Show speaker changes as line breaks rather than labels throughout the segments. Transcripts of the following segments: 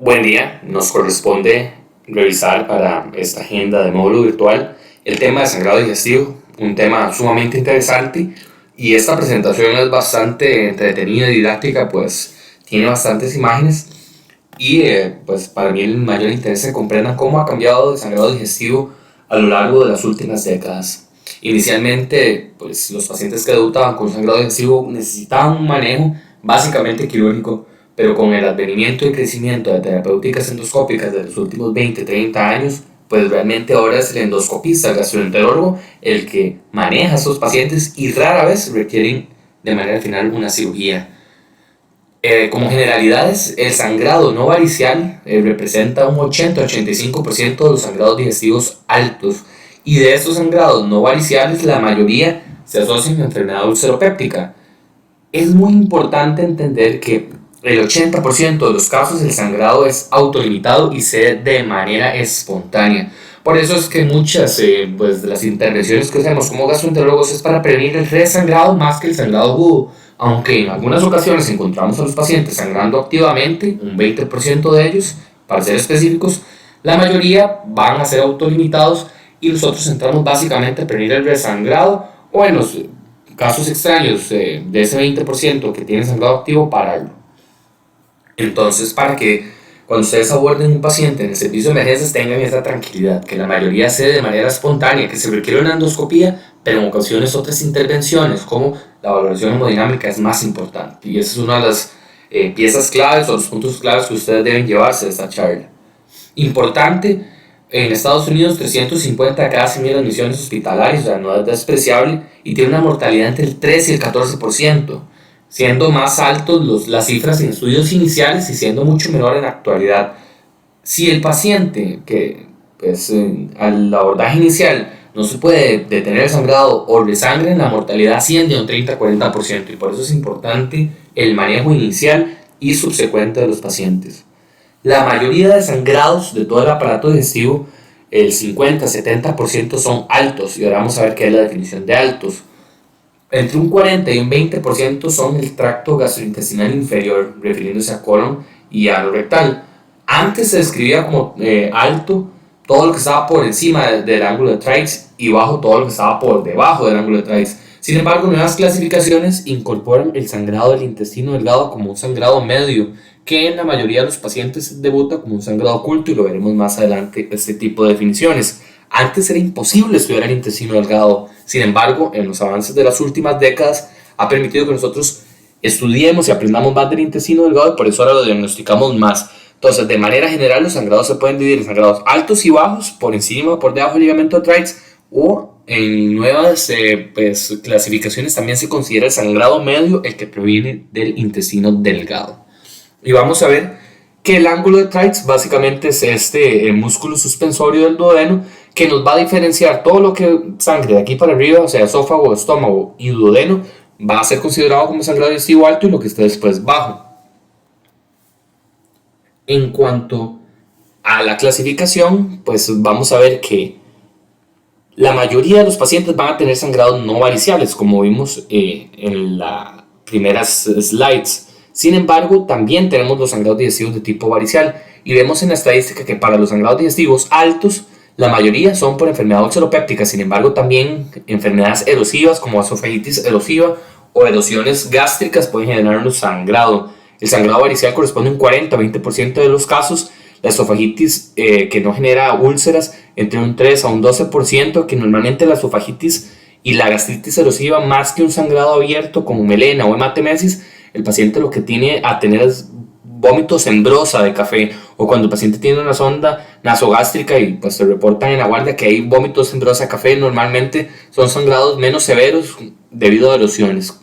Buen día, nos corresponde revisar para esta agenda de módulo virtual el tema de sangrado digestivo, un tema sumamente interesante y esta presentación es bastante entretenida y didáctica, pues tiene bastantes imágenes y pues para mí el mayor interés es que comprendan cómo ha cambiado el sangrado digestivo a lo largo de las últimas décadas. Inicialmente, pues los pacientes que debutaban con sangrado digestivo necesitaban un manejo básicamente quirúrgico, pero con el advenimiento y crecimiento de terapéuticas endoscópicas de los últimos 20-30 años, pues realmente ahora es el endoscopista, el gastroenterólogo, el que maneja a estos pacientes y rara vez requieren de manera final una cirugía. Como generalidades, el sangrado no varicial representa un 80-85% de los sangrados digestivos altos, y de estos sangrados no variciales la mayoría se asocian a enfermedad ulceropéptica. Es muy importante entender que el 80% de los casos el sangrado es autolimitado y se da de manera espontánea. Por eso es que muchas pues, de las intervenciones que hacemos como gastroenterólogos es para prevenir el resangrado más que el sangrado agudo. Aunque en algunas ocasiones encontramos a los pacientes sangrando activamente, un 20% de ellos, para ser específicos, la mayoría van a ser autolimitados y nosotros centramos básicamente en prevenir el resangrado o en los casos extraños de ese 20% que tiene sangrado activo, pararlo. Entonces, para que cuando ustedes aborden un paciente en el servicio de emergencias tengan esa tranquilidad, que la mayoría se dé de manera espontánea, que se requiere una endoscopía, pero en ocasiones otras intervenciones como la valoración hemodinámica es más importante. Y esa es una de las piezas claves o los puntos claves que ustedes deben llevarse de esta charla. Importante, en Estados Unidos 350 de cada 100.000 admisiones hospitalarias, o sea, no es despreciable, y tiene una mortalidad entre el 13 y el 14%, siendo más altos las cifras en estudios iniciales y siendo mucho menor en la actualidad. Si el paciente que pues, al abordaje inicial no se puede detener el sangrado o resangre, la mortalidad asciende a un 30-40%, y por eso es importante el manejo inicial y subsecuente de los pacientes. La mayoría de sangrados de todo el aparato digestivo, el 50-70% son altos, y ahora vamos a ver qué es la definición de altos. Entre un 40 y un 20% son el tracto gastrointestinal inferior, refiriéndose a colon y ano rectal. Antes se describía como alto todo lo que estaba por encima del ángulo de Treitz y bajo todo lo que estaba por debajo del ángulo de Treitz. Sin embargo, nuevas clasificaciones incorporan el sangrado del intestino delgado como un sangrado medio, que en la mayoría de los pacientes debuta como un sangrado oculto, y lo veremos más adelante este tipo de definiciones. Antes era imposible estudiar el intestino delgado. Sin embargo, en los avances de las últimas décadas ha permitido que nosotros estudiemos y aprendamos más del intestino delgado, y por eso ahora lo diagnosticamos más. Entonces, de manera general, los sangrados se pueden dividir en sangrados altos y bajos, por encima o por debajo del ligamento de Treitz, o en nuevas clasificaciones también se considera el sangrado medio, el que proviene del intestino delgado. Y vamos a ver que el ángulo de Treitz básicamente es este músculo suspensorio del duodeno, que nos va a diferenciar todo lo que sangre de aquí para arriba, o sea, esófago, estómago y duodeno, va a ser considerado como sangrado digestivo alto, y lo que esté después bajo. En cuanto a la clasificación, pues vamos a ver que la mayoría de los pacientes van a tener sangrados no variciales, como vimos en las primeras slides. Sin embargo, también tenemos los sangrados digestivos de tipo varicial, y vemos en la estadística que para los sangrados digestivos altos, la mayoría son por enfermedad ulceropéptica. Sin embargo, también enfermedades erosivas como esofagitis erosiva o erosiones gástricas pueden generar un sangrado. El sangrado varicial corresponde a un 40-20% de los casos. La esofagitis que no genera úlceras entre un 3 a un 12%, que normalmente la esofagitis y la gastritis erosiva, más que un sangrado abierto como melena o hematemesis, el paciente lo que tiene a tener es vómitos en brosa de café, o cuando el paciente tiene una sonda nasogástrica y pues se reportan en la guardia que hay vómitos en brosa de café, normalmente son sangrados menos severos debido a erosiones.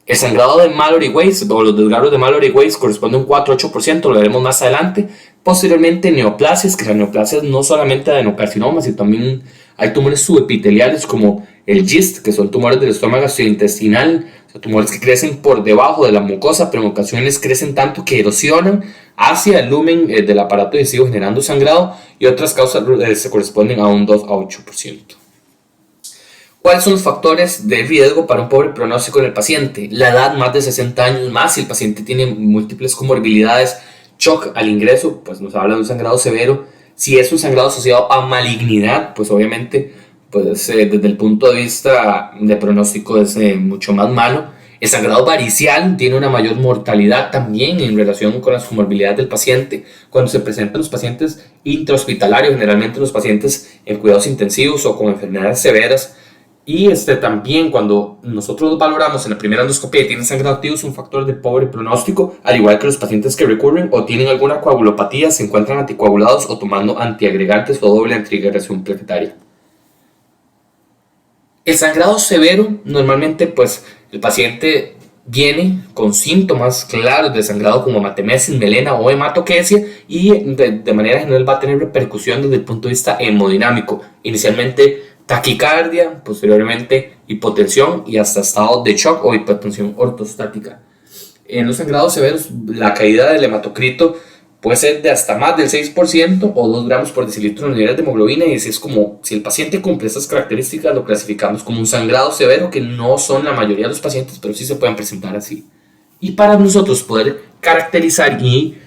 El sangrado de Mallory-Weiss o los desgarros de Mallory-Weiss corresponde a un 4-8%, lo veremos más adelante. Posteriormente, neoplasias, que las neoplasias no solamente adenocarcinomas, sino también hay tumores subepiteliales como el GIST, que son tumores del estómago gastrointestinal, o sea, tumores que crecen por debajo de la mucosa, pero en ocasiones crecen tanto que erosionan hacia el lumen del aparato digestivo generando sangrado, y otras causas se corresponden a un 2-8%. ¿Cuáles son los factores de riesgo para un pobre pronóstico en el paciente? La edad, más de 60 años más, si el paciente tiene múltiples comorbilidades, shock al ingreso, pues nos habla de un sangrado severo. Si es un sangrado asociado a malignidad, pues obviamente pues, desde el punto de vista de pronóstico es mucho más malo. El sangrado varicial tiene una mayor mortalidad también en relación con las comorbilidades del paciente. Cuando se presentan los pacientes intrahospitalarios, generalmente los pacientes en cuidados intensivos o con enfermedades severas. Y también cuando nosotros valoramos en la primera endoscopia y tienen sangrado activo, es un factor de pobre pronóstico, al igual que los pacientes que recurren o tienen alguna coagulopatía, se encuentran anticoagulados o tomando antiagregantes o doble antiagregación plaquetaria. El sangrado severo, normalmente pues el paciente viene con síntomas claros de sangrado como hematemesis, melena o hematoquesia y de manera general va a tener repercusión desde el punto de vista hemodinámico. Inicialmente taquicardia, posteriormente hipotensión y hasta estado de shock o hipotensión ortostática. En los sangrados severos, la caída del hematocrito puede ser de hasta más del 6% o 2 gramos por decilitro en unidades de hemoglobina, y así es como, si el paciente cumple esas características, lo clasificamos como un sangrado severo, que no son la mayoría de los pacientes, pero sí se pueden presentar así. Y para nosotros poder caracterizar y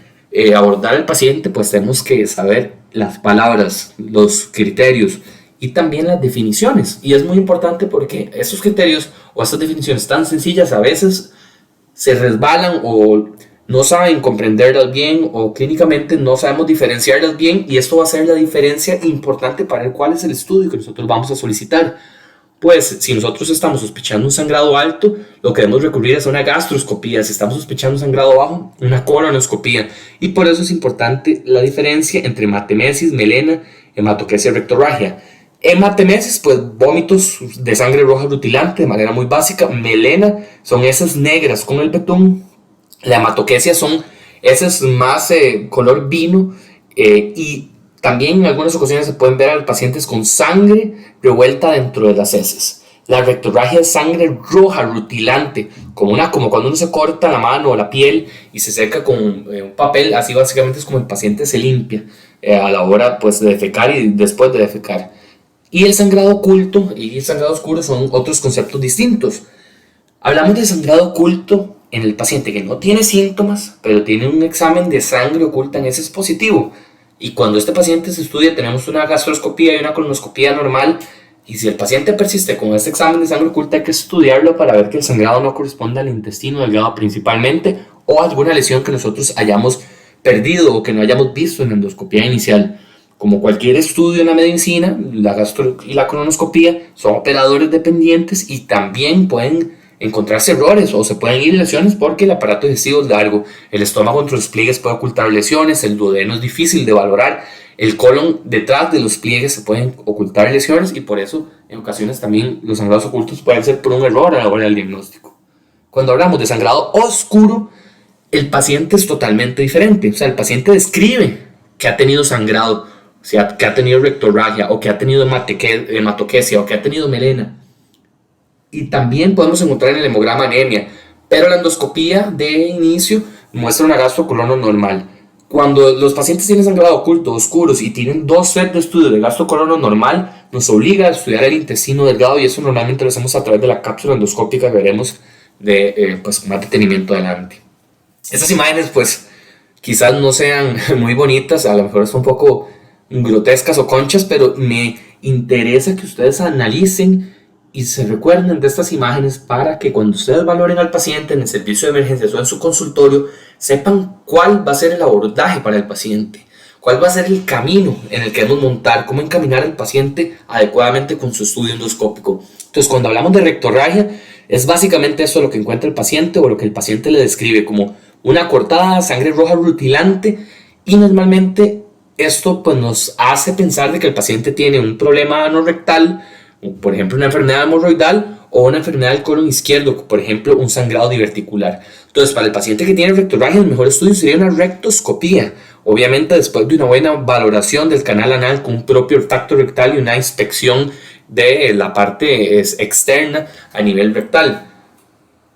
abordar al paciente, pues tenemos que saber las palabras, los criterios y también las definiciones. Y es muy importante porque esos criterios o estas definiciones tan sencillas a veces se resbalan o no saben comprenderlas bien o clínicamente no sabemos diferenciarlas bien, y esto va a ser la diferencia importante para el cuál es el estudio que nosotros vamos a solicitar. Pues si nosotros estamos sospechando un sangrado alto, lo que debemos recurrir es a una gastroscopía. Si estamos sospechando un sangrado bajo, una colonoscopía. Y por eso es importante la diferencia entre hematemesis, melena, hematoquesia y rectorragia. Hematemesis, pues vómitos de sangre roja rutilante de manera muy básica. Melena son esas negras con el betún. La hematoquesia son esas más color vino, y también en algunas ocasiones se pueden ver a los pacientes con sangre revuelta dentro de las heces. La rectorragia es sangre roja rutilante, como cuando uno se corta la mano o la piel y se seca con un papel. Así básicamente es como el paciente se limpia a la hora pues, de defecar y después de defecar. Y el sangrado oculto y el sangrado oscuro son otros conceptos distintos. Hablamos de sangrado oculto en el paciente que no tiene síntomas, pero tiene un examen de sangre oculta en heces positivo. Y cuando este paciente se estudia, tenemos una gastroscopía y una colonoscopía normal. Y si el paciente persiste con este examen de sangre oculta, hay que estudiarlo para ver que el sangrado no corresponde al intestino delgado principalmente, o alguna lesión que nosotros hayamos perdido o que no hayamos visto en la endoscopía inicial. Como cualquier estudio en la medicina, la gastro y la colonoscopía son operadores dependientes y también pueden encontrarse errores o se pueden ir lesiones porque el aparato digestivo es largo. El estómago entre los pliegues puede ocultar lesiones, el duodeno es difícil de valorar, el colon detrás de los pliegues se pueden ocultar lesiones, y por eso en ocasiones también los sangrados ocultos pueden ser por un error a la hora del diagnóstico. Cuando hablamos de sangrado oscuro, el paciente es totalmente diferente. O sea, el paciente describe que ha tenido sangrado, o sea, que ha tenido rectorragia o que ha tenido hematoquesia o que ha tenido melena. Y también podemos encontrar en el hemograma anemia, pero la endoscopía de inicio muestra una gastrocolono normal. Cuando los pacientes tienen sangrado oculto, oscuros y tienen 2 sets de estudio de gastrocolono normal, nos obliga a estudiar el intestino delgado, y eso normalmente lo hacemos a través de la cápsula endoscópica que veremos pues, con más detenimiento adelante. Estas imágenes pues quizás no sean muy bonitas, a lo mejor son un poco grotescas o conchas, pero me interesa que ustedes analicen y se recuerden de estas imágenes para que cuando ustedes valoren al paciente en el servicio de emergencias o en su consultorio, sepan cuál va a ser el abordaje para el paciente, cuál va a ser el camino en el que debemos montar, cómo encaminar al paciente adecuadamente con su estudio endoscópico. Entonces, cuando hablamos de rectorragia, es básicamente eso lo que encuentra el paciente o lo que el paciente le describe como una cortada, sangre roja rutilante, y normalmente esto pues, nos hace pensar de que el paciente tiene un problema anorrectal, por ejemplo una enfermedad hemorroidal o una enfermedad del colon izquierdo, por ejemplo un sangrado diverticular. Entonces, para el paciente que tiene rectorragia, el mejor estudio sería una rectoscopía, obviamente después de una buena valoración del canal anal con un propio olfacto rectal y una inspección de la parte externa a nivel rectal.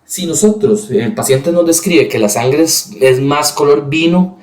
Si el paciente nos describe que la sangre es más color vino,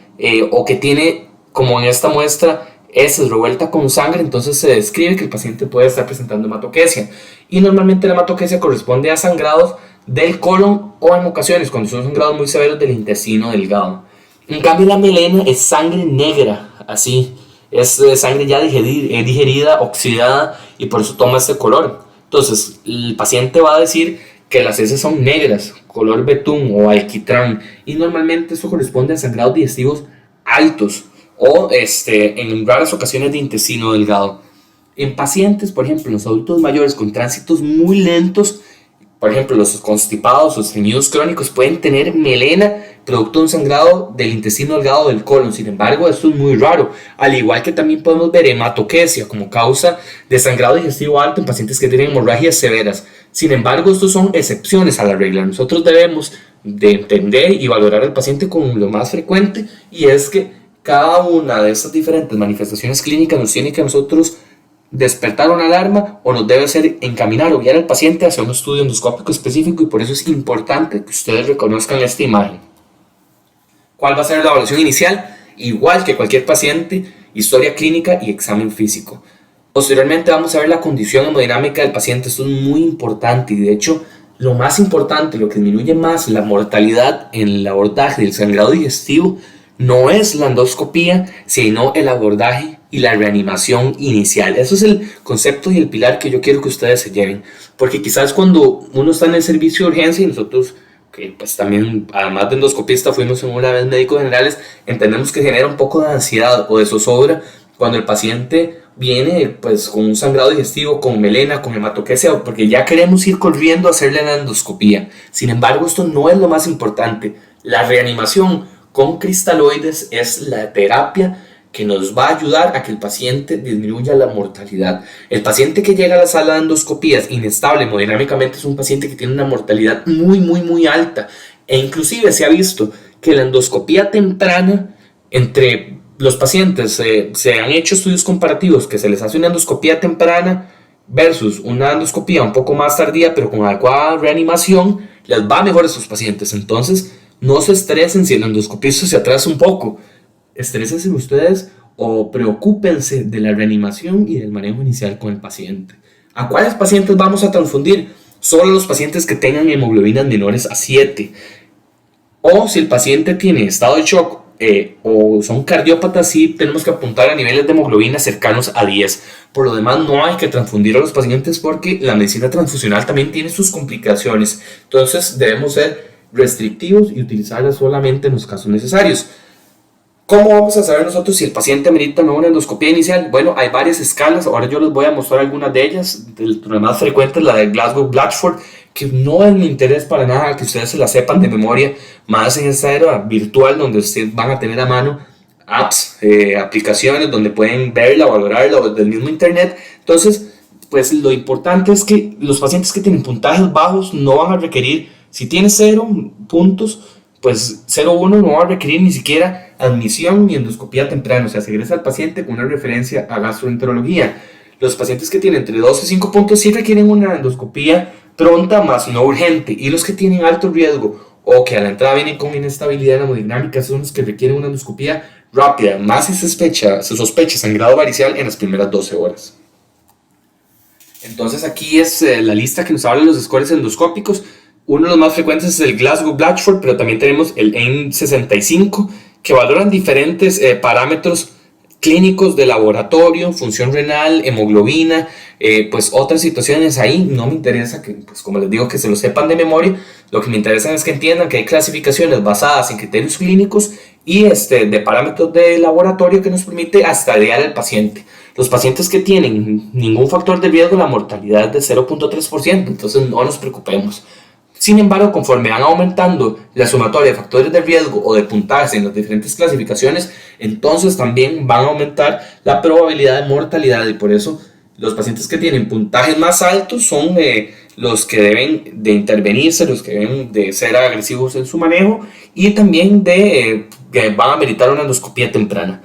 o que tiene, como en esta muestra, heces revuelta con sangre, entonces se describe que el paciente puede estar presentando hematoquesia. Y normalmente la hematoquesia corresponde a sangrados del colon o en ocasiones, cuando son sangrados muy severos, del intestino delgado. En cambio, la melena es sangre negra, así. Es sangre ya digerida, oxidada, y por eso toma este color. Entonces, el paciente va a decir que las heces son negras, color betún o alquitrán, y normalmente eso corresponde a sangrados digestivos altos o en raras ocasiones de intestino delgado. En pacientes, por ejemplo, los adultos mayores con tránsitos muy lentos, por ejemplo, los constipados o estreñidos crónicos pueden tener melena producto de un sangrado del intestino delgado del colon. Sin embargo, esto es muy raro, al igual que también podemos ver hematoquesia como causa de sangrado digestivo alto en pacientes que tienen hemorragias severas. Sin embargo, estos son excepciones a la regla. Nosotros debemos de entender y valorar al paciente con lo más frecuente, y es que cada una de estas diferentes manifestaciones clínicas nos tiene que a nosotros despertar una alarma o nos debe hacer encaminar o guiar al paciente hacia un estudio endoscópico específico, y por eso es importante que ustedes reconozcan esta imagen. ¿Cuál va a ser la evaluación inicial? Igual que cualquier paciente, historia clínica y examen físico. Posteriormente vamos a ver la condición hemodinámica del paciente. Esto es muy importante, y de hecho lo más importante, lo que disminuye más la mortalidad en el abordaje del sangrado digestivo, no es la endoscopía, sino el abordaje y la reanimación inicial. Eso es el concepto y el pilar que yo quiero que ustedes se lleven, porque quizás cuando uno está en el servicio de urgencia, y nosotros que pues también, además de endoscopista, fuimos en una vez médicos generales, entendemos que genera un poco de ansiedad o de zozobra cuando el paciente viene pues con un sangrado digestivo, con melena, con hematoquesia, porque ya queremos ir corriendo a hacerle la endoscopía. Sin embargo, esto no es lo más importante. La reanimación con cristaloides es la terapia que nos va a ayudar a que el paciente disminuya la mortalidad. El paciente que llega a la sala de endoscopías inestable hemodinámicamente es un paciente que tiene una mortalidad muy alta, e inclusive se ha visto que la endoscopía temprana, entre los pacientes se han hecho estudios comparativos que se les hace una endoscopía temprana versus una endoscopía un poco más tardía pero con adecuada reanimación, les va mejor a estos pacientes. Entonces no se estresen si el endoscopista se atrasa un poco. Estrésense ustedes o preocúpense de la reanimación y del manejo inicial con el paciente. ¿A cuáles pacientes vamos a transfundir? Solo los pacientes que tengan hemoglobinas menores a 7. O si el paciente tiene estado de shock o son cardiópatas, sí tenemos que apuntar a niveles de hemoglobina cercanos a 10. Por lo demás, no hay que transfundir a los pacientes porque la medicina transfusional también tiene sus complicaciones. Entonces debemos ser restrictivos y utilizarla solamente en los casos necesarios. ¿Cómo vamos a saber nosotros si el paciente amerita o no una endoscopía inicial? Bueno, hay varias escalas. Ahora yo les voy a mostrar algunas de ellas. La más frecuente es la de Glasgow-Blatchford, que no es mi interés para nada que ustedes se la sepan de memoria, más en esta era virtual donde ustedes van a tener a mano apps, aplicaciones donde pueden verla, valorarla o del mismo internet. Entonces, pues lo importante es que los pacientes que tienen puntajes bajos no van a requerir, si tiene 0 puntos, pues 0,1 no va a requerir ni siquiera admisión ni endoscopía temprana, o sea, se ingresa al paciente con una referencia a gastroenterología. Los pacientes que tienen entre 2 y 5 puntos sí requieren una endoscopía pronta, más no urgente, y los que tienen alto riesgo o que a la entrada vienen con inestabilidad hemodinámica son los que requieren una endoscopía rápida, más si se sospecha sangrado varicial en las primeras 12 horas. Entonces aquí es la lista que nos habla de los scores endoscópicos. Uno de los más frecuentes es el Glasgow-Blatchford, pero también tenemos el AIM-65, que valoran diferentes parámetros clínicos de laboratorio, función renal, hemoglobina, pues otras situaciones ahí. No me interesa que, pues como les digo, que se lo sepan de memoria. Lo que me interesa es que entiendan que hay clasificaciones basadas en criterios clínicos y de parámetros de laboratorio que nos permite estadiar al paciente. Los pacientes que tienen ningún factor de riesgo, la mortalidad es de 0.3%, entonces no nos preocupemos. Sin embargo, conforme van aumentando la sumatoria de factores de riesgo o de puntajes en las diferentes clasificaciones, entonces también van a aumentar la probabilidad de mortalidad, y por eso los pacientes que tienen puntajes más altos son los que deben de intervenirse, los que deben de ser agresivos en su manejo y también que van a meritar una endoscopía temprana.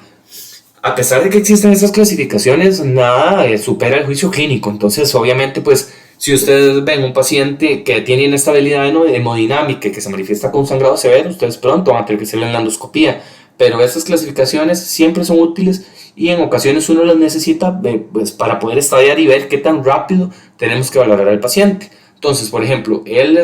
A pesar de que existen esas clasificaciones, nada supera el juicio clínico. Entonces, obviamente, pues si ustedes ven un paciente que tiene inestabilidad hemodinámica y que se manifiesta con sangrado severo, ustedes pronto van a tener que hacerle la endoscopía. Pero esas clasificaciones siempre son útiles y en ocasiones uno las necesita pues, para poder estadiar y ver qué tan rápido tenemos que valorar al paciente. Entonces, por ejemplo, el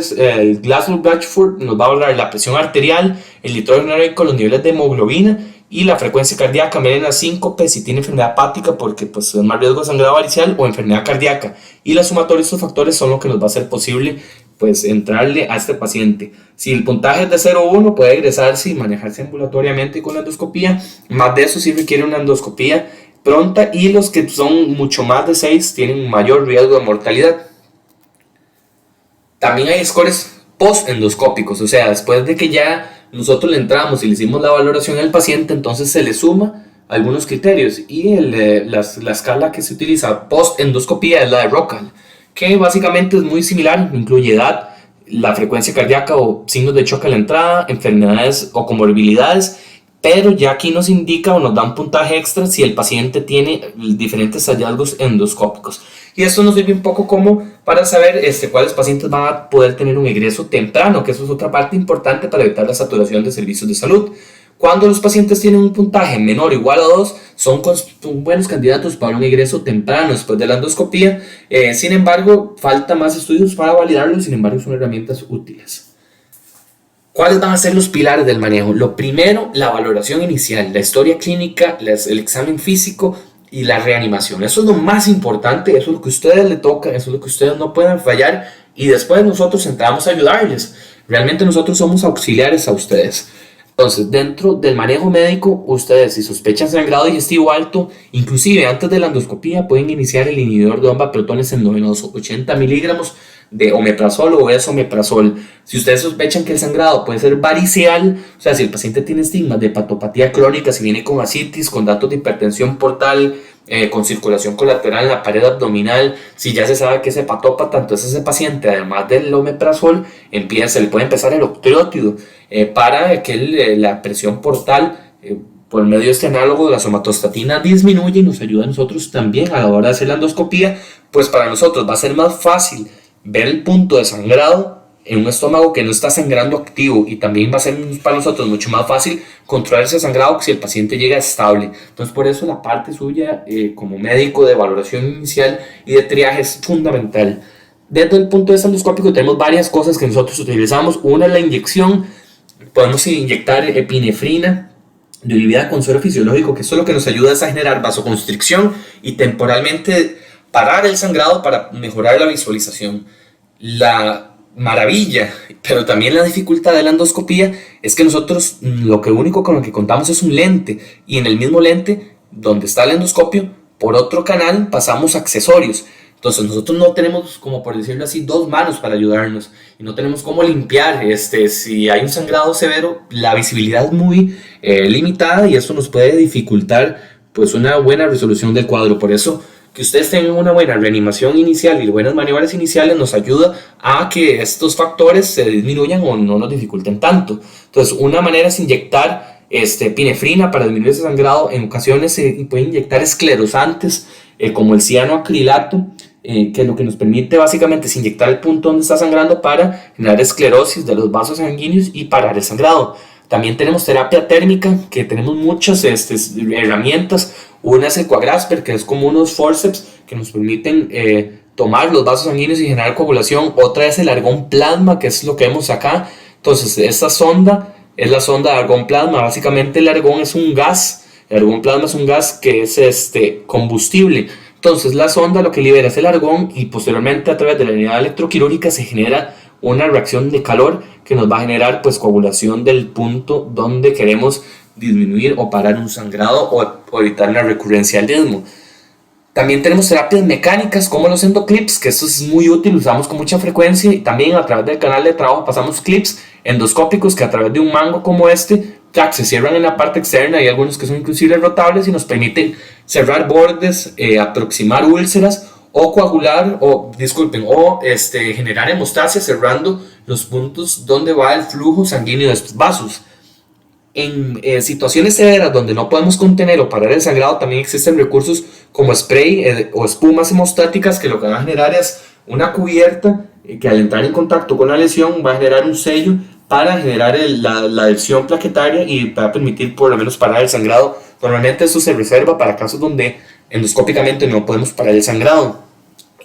Glasgow-Blatchford nos va a hablar la presión arterial, el nitrógeno heroico, los niveles de hemoglobina y la frecuencia cardíaca, miren la síncope, si tiene enfermedad hepática porque pues, es más riesgo de sangrado varicial o enfermedad cardíaca. Y la sumatoria de estos factores son lo que nos va a hacer posible pues, entrarle a este paciente. Si el puntaje es de 0,1 puede ingresarse y manejarse ambulatoriamente con la endoscopía. Más de eso sí requiere una endoscopía pronta y los que son mucho más de 6 tienen un mayor riesgo de mortalidad. También hay scores post-endoscópicos, o sea, después de que ya nosotros le entramos y le hicimos la valoración al paciente, entonces se le suma algunos criterios y la escala que se utiliza post-endoscopía es la de Rockall, que básicamente es muy similar, incluye edad, la frecuencia cardíaca o signos de choque a la entrada, enfermedades o comorbilidades, pero ya aquí nos indica o nos da un puntaje extra si el paciente tiene diferentes hallazgos endoscópicos. Y esto nos sirve un poco como para saber cuáles pacientes van a poder tener un egreso temprano, que eso es otra parte importante para evitar la saturación de servicios de salud. Cuando los pacientes tienen un puntaje menor o igual a 2, son buenos candidatos para un egreso temprano después de la endoscopía. Sin embargo, falta más estudios para validarlo, sin embargo, son herramientas útiles. ¿Cuáles van a ser los pilares del manejo? Lo primero, la valoración inicial, la historia clínica, el examen físico y la reanimación. Eso es lo más importante, eso es lo que a ustedes les toca, eso es lo que ustedes no pueden fallar y después nosotros entramos a ayudarles. Realmente nosotros somos auxiliares a ustedes. Entonces, dentro del manejo médico, ustedes si sospechan sangrado digestivo alto, inclusive antes de la endoscopía, pueden iniciar el inhibidor de bomba protones endovenoso, 80 miligramos de omeprazol o esomeprazol. Si ustedes sospechan que el sangrado puede ser variceal, o sea, si el paciente tiene estigmas de hepatopatía crónica, si viene con ascitis, con datos de hipertensión portal, con circulación colateral en la pared abdominal, si ya se sabe que es hepatópata, entonces ese paciente, además del omeprazol, se le puede empezar el octreótido para que la presión portal por medio de este análogo de la somatostatina disminuye y nos ayuda a nosotros también a la hora de hacer la endoscopía, pues para nosotros va a ser más fácil ver el punto de sangrado en un estómago que no está sangrando activo y también va a ser para nosotros mucho más fácil controlar ese sangrado que si el paciente llega estable. Entonces por eso la parte suya como médico de valoración inicial y de triaje es fundamental. Desde el punto de vista endoscópico tenemos varias cosas que nosotros utilizamos. Una es la inyección, podemos inyectar epinefrina diluida con suero fisiológico, que eso lo que nos ayuda es a generar vasoconstricción y temporalmente parar el sangrado para mejorar la visualización. La maravilla, pero también la dificultad de la endoscopía es que nosotros lo único con lo que contamos es un lente y en el mismo lente donde está el endoscopio por otro canal pasamos accesorios. Entonces nosotros no tenemos, como por decirlo así, dos manos para ayudarnos y no tenemos cómo limpiar. Si hay un sangrado severo, la visibilidad es muy limitada y eso nos puede dificultar pues una buena resolución del cuadro. Por eso que ustedes tengan una buena reanimación inicial y buenas maniobras iniciales nos ayuda a que estos factores se disminuyan o no nos dificulten tanto. Entonces una manera es inyectar epinefrina para disminuir ese sangrado. En ocasiones se puede inyectar esclerosantes como el cianoacrilato, que lo que nos permite básicamente es inyectar el punto donde está sangrando para generar esclerosis de los vasos sanguíneos y parar el sangrado. También tenemos terapia térmica, que tenemos muchas herramientas. Una es el Coagrasper, que es como unos forceps que nos permiten tomar los vasos sanguíneos y generar coagulación. Otra es el argón plasma, que es lo que vemos acá. Entonces, esta sonda es la sonda de argón plasma. Básicamente el argón es un gas. El argón plasma es un gas que es combustible. Entonces la sonda lo que libera es el argón y posteriormente a través de la unidad electroquirúrgica se genera una reacción de calor que nos va a generar pues coagulación del punto donde queremos disminuir o parar un sangrado o evitar la recurrencia del mismo. También tenemos terapias mecánicas como los endoclips, que esto es muy útil, usamos con mucha frecuencia y también a través del canal de trabajo pasamos clips endoscópicos que a través de un mango como se cierran en la parte externa, hay algunos que son inclusive rotables y nos permiten cerrar bordes, aproximar úlceras o coagular o generar hemostasia cerrando los puntos donde va el flujo sanguíneo de estos vasos. En situaciones severas donde no podemos contener o parar el sangrado también existen recursos como spray o espumas hemostáticas que lo que van a generar es una cubierta que al entrar en contacto con la lesión va a generar un sello para generar la adhesión plaquetaria y va a permitir por lo menos parar el sangrado. Normalmente eso se reserva para casos donde endoscópicamente no podemos parar el sangrado.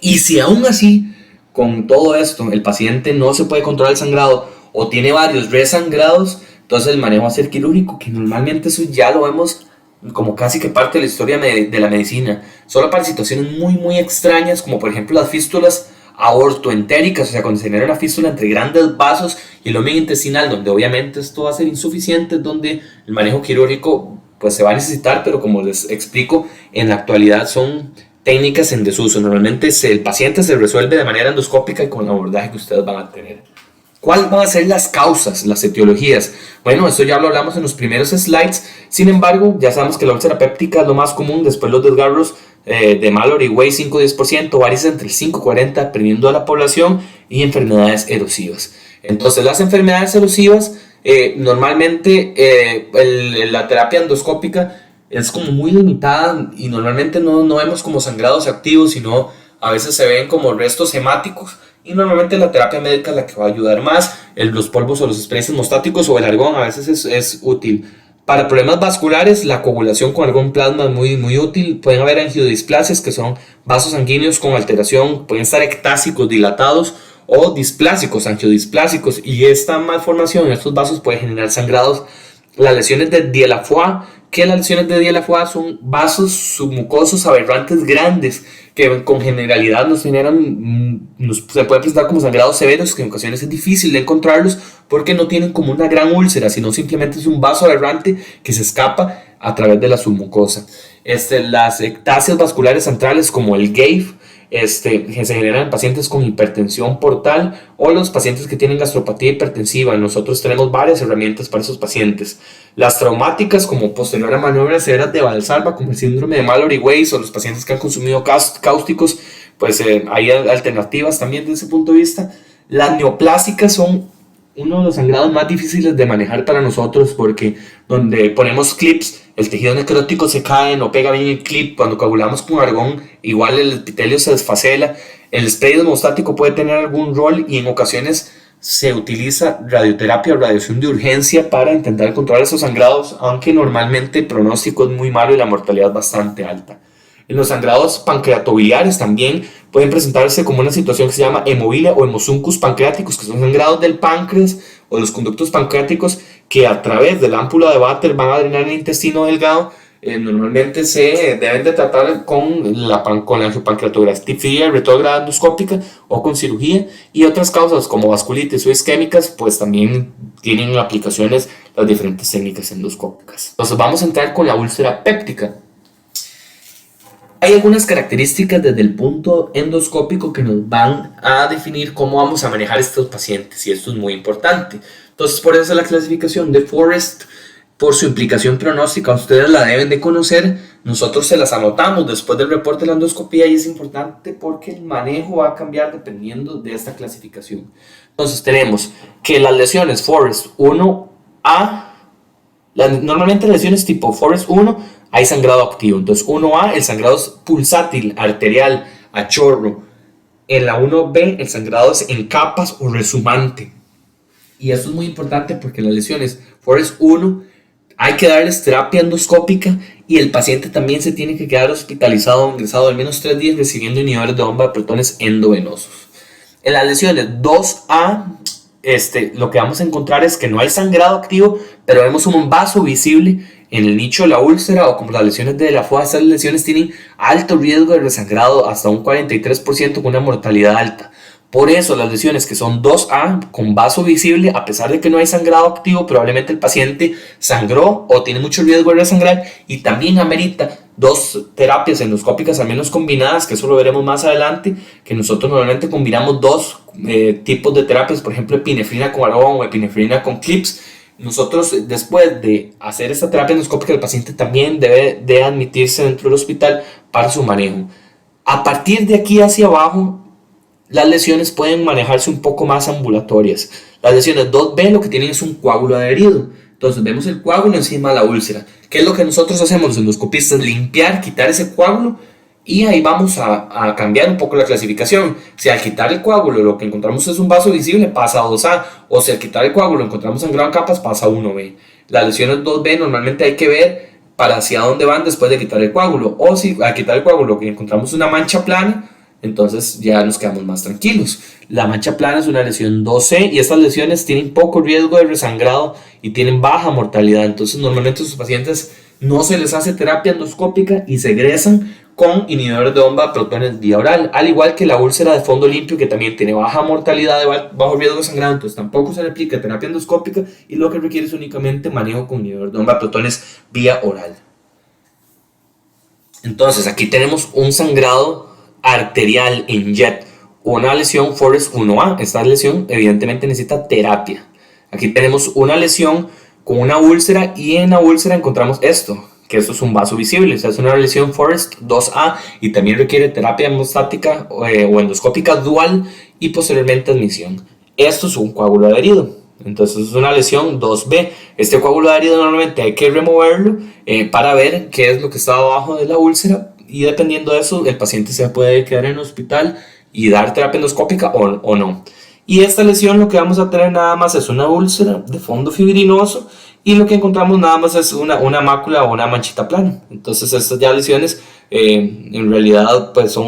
Y si aún así con todo esto el paciente no se puede controlar el sangrado o tiene varios resangrados, entonces el manejo va a ser quirúrgico, que normalmente eso ya lo vemos como casi que parte de la historia de la medicina, solo para situaciones muy extrañas, como por ejemplo las fístulas aortoentéricas, o sea, cuando se genera una fístula entre grandes vasos y el ómega intestinal, donde obviamente esto va a ser insuficiente, donde el manejo quirúrgico pues se va a necesitar, pero como les explico, en la actualidad son técnicas en desuso. Normalmente el paciente se resuelve de manera endoscópica y con el abordaje que ustedes van a tener. ¿Cuáles van a ser las causas, las etiologías? Bueno, eso ya lo hablamos en los primeros slides. Sin embargo, ya sabemos que la úlcera péptica es lo más común, después los desgarros de Mallory Way 5-10%, varices entre el 5-40%, dependiendo de la población, y enfermedades erosivas. Entonces, las enfermedades erosivas, normalmente la terapia endoscópica es como muy limitada y normalmente no vemos como sangrados activos, sino a veces se ven como restos hemáticos. Y normalmente la terapia médica es la que va a ayudar más. Los polvos o los sprays hemostáticos o el argón a veces es útil. Para problemas vasculares, la coagulación con argón plasma es muy útil. Pueden haber angiodisplasias, que son vasos sanguíneos con alteración. Pueden estar ectásicos, dilatados, o displásicos, angiodisplásicos. Y esta malformación en estos vasos puede generar sangrados. Las lesiones de Dieulafoy, que las lesiones de Dieulafoy son vasos submucosos aberrantes grandes que con generalidad se puede presentar como sangrados severos, que en ocasiones es difícil de encontrarlos porque no tienen como una gran úlcera, sino simplemente es un vaso aberrante que se escapa a través de la submucosa. Las ectasias vasculares centrales como el GAVE, que se generan en pacientes con hipertensión portal o los pacientes que tienen gastropatía hipertensiva. Nosotros tenemos varias herramientas para esos pacientes. Las traumáticas, como posterior a maniobras severas de Valsalva, como el síndrome de Mallory-Weiss, o los pacientes que han consumido cáusticos, pues hay alternativas también desde ese punto de vista. Las neoplásicas son uno de los sangrados más difíciles de manejar para nosotros, porque donde ponemos clips, el tejido necrótico se cae, no pega bien el clip. Cuando coagulamos con argón, igual el epitelio se desfacela. El spray hemostático puede tener algún rol y en ocasiones se utiliza radioterapia o radiación de urgencia para intentar controlar esos sangrados, aunque normalmente el pronóstico es muy malo y la mortalidad bastante alta. En los sangrados pancreatobiliares también pueden presentarse como una situación que se llama hemobilia o hemosuncus pancreáticos, que son sangrados del páncreas o los conductos pancreáticos que a través de la ámpula de Vater van a drenar el intestino delgado. Normalmente se deben de tratar con la angiopancreatografía retrógrada endoscópica o con cirugía, y otras causas como vasculitis o isquémicas pues también tienen aplicaciones las diferentes técnicas endoscópicas. Entonces vamos a entrar con la úlcera péptica. Hay algunas características desde el punto endoscópico que nos van a definir cómo vamos a manejar estos pacientes, y esto es muy importante. Entonces, por eso la clasificación de Forrest, por su implicación pronóstica, ustedes la deben de conocer. Nosotros se las anotamos después del reporte de la endoscopía y es importante porque el manejo va a cambiar dependiendo de esta clasificación. Entonces, tenemos que las lesiones Forrest 1A, normalmente lesiones tipo Forrest 1, hay sangrado activo. Entonces 1A, el sangrado es pulsátil, arterial, a chorro. En la 1B, el sangrado es en capas o resumante. Y eso es muy importante porque las lesiones Forrest 1 hay que darles terapia endoscópica y el paciente también se tiene que quedar hospitalizado o ingresado al menos 3 días recibiendo inhibidores de bomba de protones endovenosos. En las lesiones 2A, lo que vamos a encontrar es que no hay sangrado activo, pero vemos un vaso visible en el nicho de la úlcera, o como las lesiones de Dieulafoy. Estas lesiones tienen alto riesgo de resangrado, hasta un 43% con una mortalidad alta. Por eso las lesiones que son 2A con vaso visible, a pesar de que no hay sangrado activo, probablemente el paciente sangró o tiene mucho riesgo de resangrar, y también amerita 2 terapias endoscópicas al menos combinadas, que eso lo veremos más adelante, que nosotros normalmente combinamos 2 tipos de terapias, por ejemplo epinefrina con argón o epinefrina con clips. Nosotros, después de hacer esta terapia endoscópica, el paciente también debe de admitirse dentro del hospital para su manejo. A partir de aquí hacia abajo, las lesiones pueden manejarse un poco más ambulatorias. Las lesiones 2B lo que tienen es un coágulo adherido. Entonces vemos el coágulo encima de la úlcera. ¿Qué es lo que nosotros hacemos los endoscopistas? Limpiar, quitar ese coágulo, y ahí vamos a cambiar un poco la clasificación. Si al quitar el coágulo lo que encontramos es un vaso visible, pasa a 2A. O si al quitar el coágulo encontramos sangrado en capas, pasa a 1B. Las lesiones 2B normalmente hay que ver para hacia dónde van después de quitar el coágulo. O si al quitar el coágulo que encontramos una mancha plana, entonces ya nos quedamos más tranquilos. La mancha plana es una lesión 2C y estas lesiones tienen poco riesgo de resangrado y tienen baja mortalidad. Entonces normalmente a sus pacientes no se les hace terapia endoscópica y se egresan con inhibidores de bomba de protones vía oral, al igual que la úlcera de fondo limpio, que también tiene baja mortalidad de bajo riesgo de sangrado, entonces tampoco se le aplica terapia endoscópica y lo que requiere es únicamente manejo con inhibidor de bomba de protones vía oral. Entonces aquí tenemos un sangrado arterial en jet, una lesión Forrest 1A. Esta lesión evidentemente necesita terapia. Aquí tenemos una lesión con una úlcera y en la úlcera encontramos esto, que esto es un vaso visible, o sea, es una lesión Forrest 2A y también requiere terapia hemostática o endoscópica dual y posteriormente admisión. Esto es un coágulo adherido, entonces es una lesión 2B. Este coágulo adherido normalmente hay que removerlo para ver qué es lo que está abajo de la úlcera y dependiendo de eso el paciente se puede quedar en el hospital y dar terapia endoscópica o no. Y esta lesión lo que vamos a tener nada más es una úlcera de fondo fibrinoso y lo que encontramos nada más es una mácula o una manchita plana. Entonces estas ya lesiones en realidad pues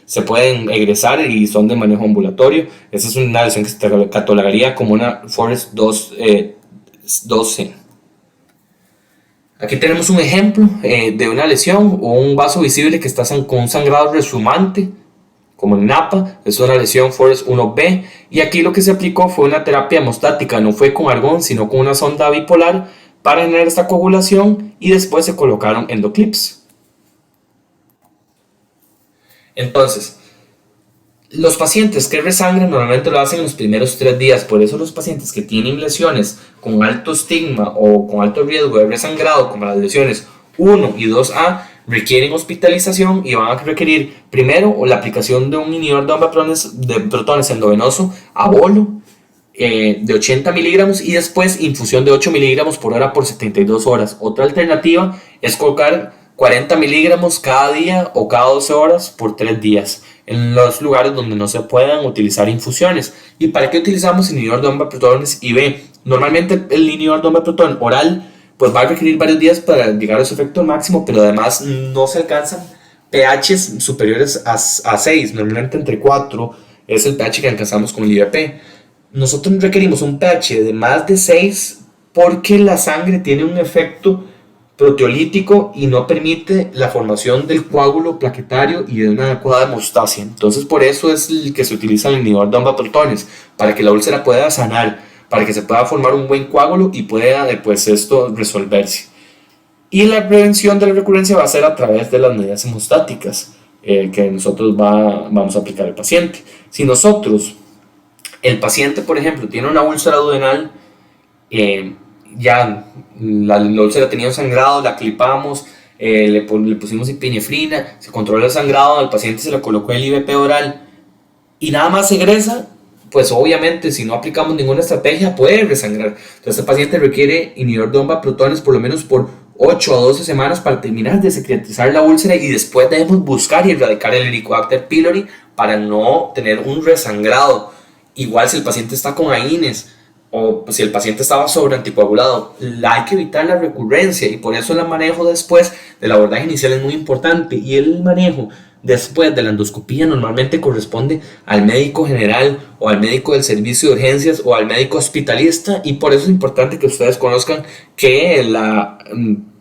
se pueden egresar y son de manejo ambulatorio. Esta es una lesión que se catalogaría como una Forrest 2C. Aquí tenemos un ejemplo de una lesión o un vaso visible que está con un sangrado resumante, como en Napa. Es una lesión Forrest 1B y aquí lo que se aplicó fue una terapia hemostática, no fue con argón sino con una sonda bipolar para generar esta coagulación y después se colocaron endoclips. Entonces, los pacientes que resangran normalmente lo hacen en los primeros 3 días, por eso los pacientes que tienen lesiones con alto estigma o con alto riesgo de resangrado, como las lesiones 1 y 2A, requieren hospitalización y van a requerir primero la aplicación de un inhibidor de bomba de protones endovenoso a bolo de 80 miligramos y después infusión de 8 miligramos por hora por 72 horas. Otra alternativa es colocar 40 miligramos cada día o cada 12 horas por 3 días en los lugares donde no se puedan utilizar infusiones. ¿Y para qué utilizamos inhibidor de bomba de protones IV? Normalmente el inhibidor de bomba de protón oral pues va a requerir varios días para llegar a su efecto máximo, pero además no se alcanzan pHs superiores a 6, normalmente entre 4 es el pH que alcanzamos con el IVP. Nosotros requerimos un pH de más de 6 porque la sangre tiene un efecto proteolítico y no permite la formación del coágulo plaquetario y de una adecuada hemostasia. Entonces por eso es el que se utiliza el inhibidor de bomba de protones, para que la úlcera pueda sanar, para que se pueda formar un buen coágulo y pueda después esto resolverse. Y la prevención de la recurrencia va a ser a través de las medidas hemostáticas que nosotros vamos a aplicar al paciente. Si el paciente, por ejemplo, tiene una úlcera duodenal, ya la úlcera tenía un sangrado, la clipamos, le pusimos epinefrina, se controla el sangrado, al paciente se le colocó el IVP oral y nada más se egresa, pues obviamente si no aplicamos ninguna estrategia puede resangrar. Entonces el paciente requiere inhibidor de bomba de protones por lo menos por 8 a 12 semanas para terminar de cicatrizar la úlcera y después debemos buscar y erradicar el Helicobacter pylori para no tener un resangrado. Igual si el paciente está con AINES o si el paciente estaba sobre anticoagulado, hay que evitar la recurrencia y por eso el manejo después del abordaje inicial es muy importante y el manejo después de la endoscopía normalmente corresponde al médico general o al médico del servicio de urgencias o al médico hospitalista y por eso es importante que ustedes conozcan que la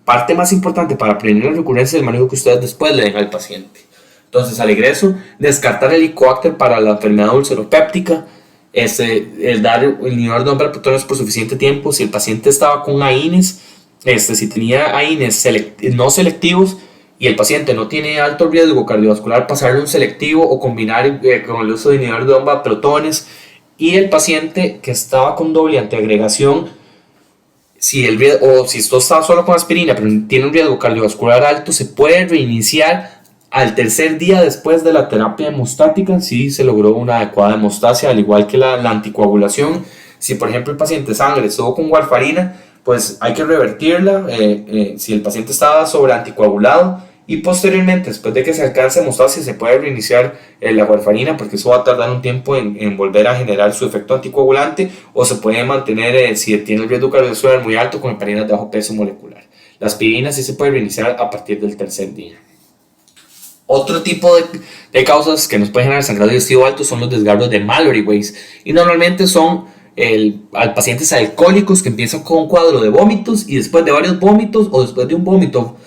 parte más importante para prevenir la recurrencia es el manejo que ustedes después le den al paciente. Entonces al egreso, descartar el Helicobacter para la enfermedad ulceropéptica, el dar el inhibidor de bomba de protones por suficiente tiempo. Si el paciente estaba con AINES, si tenía AINES no selectivos y el paciente no tiene alto riesgo cardiovascular, pasarle un selectivo o combinar con el uso de inhibidor de bomba de protones. Y el paciente que estaba con doble antiagregación, si esto estaba solo con aspirina pero tiene un riesgo cardiovascular alto, se puede reiniciar al tercer día después de la terapia hemostática si se logró una adecuada hemostasia, al igual que la anticoagulación. Si por ejemplo el paciente sangre estuvo con warfarina, pues hay que revertirla si el paciente estaba sobre anticoagulado y posteriormente después de que se alcance hemostasia se puede reiniciar la warfarina porque eso va a tardar un tiempo en volver a generar su efecto anticoagulante o se puede mantener si tiene el riesgo cardiovascular muy alto con heparinas de bajo peso molecular. La aspirina sí se puede reiniciar a partir del tercer día. Otro tipo de causas que nos pueden generar sangrado digestivo alto son los desgarros de Mallory Weiss, y normalmente son pacientes alcohólicos que empiezan con un cuadro de vómitos, y después de varios vómitos o después de un vómito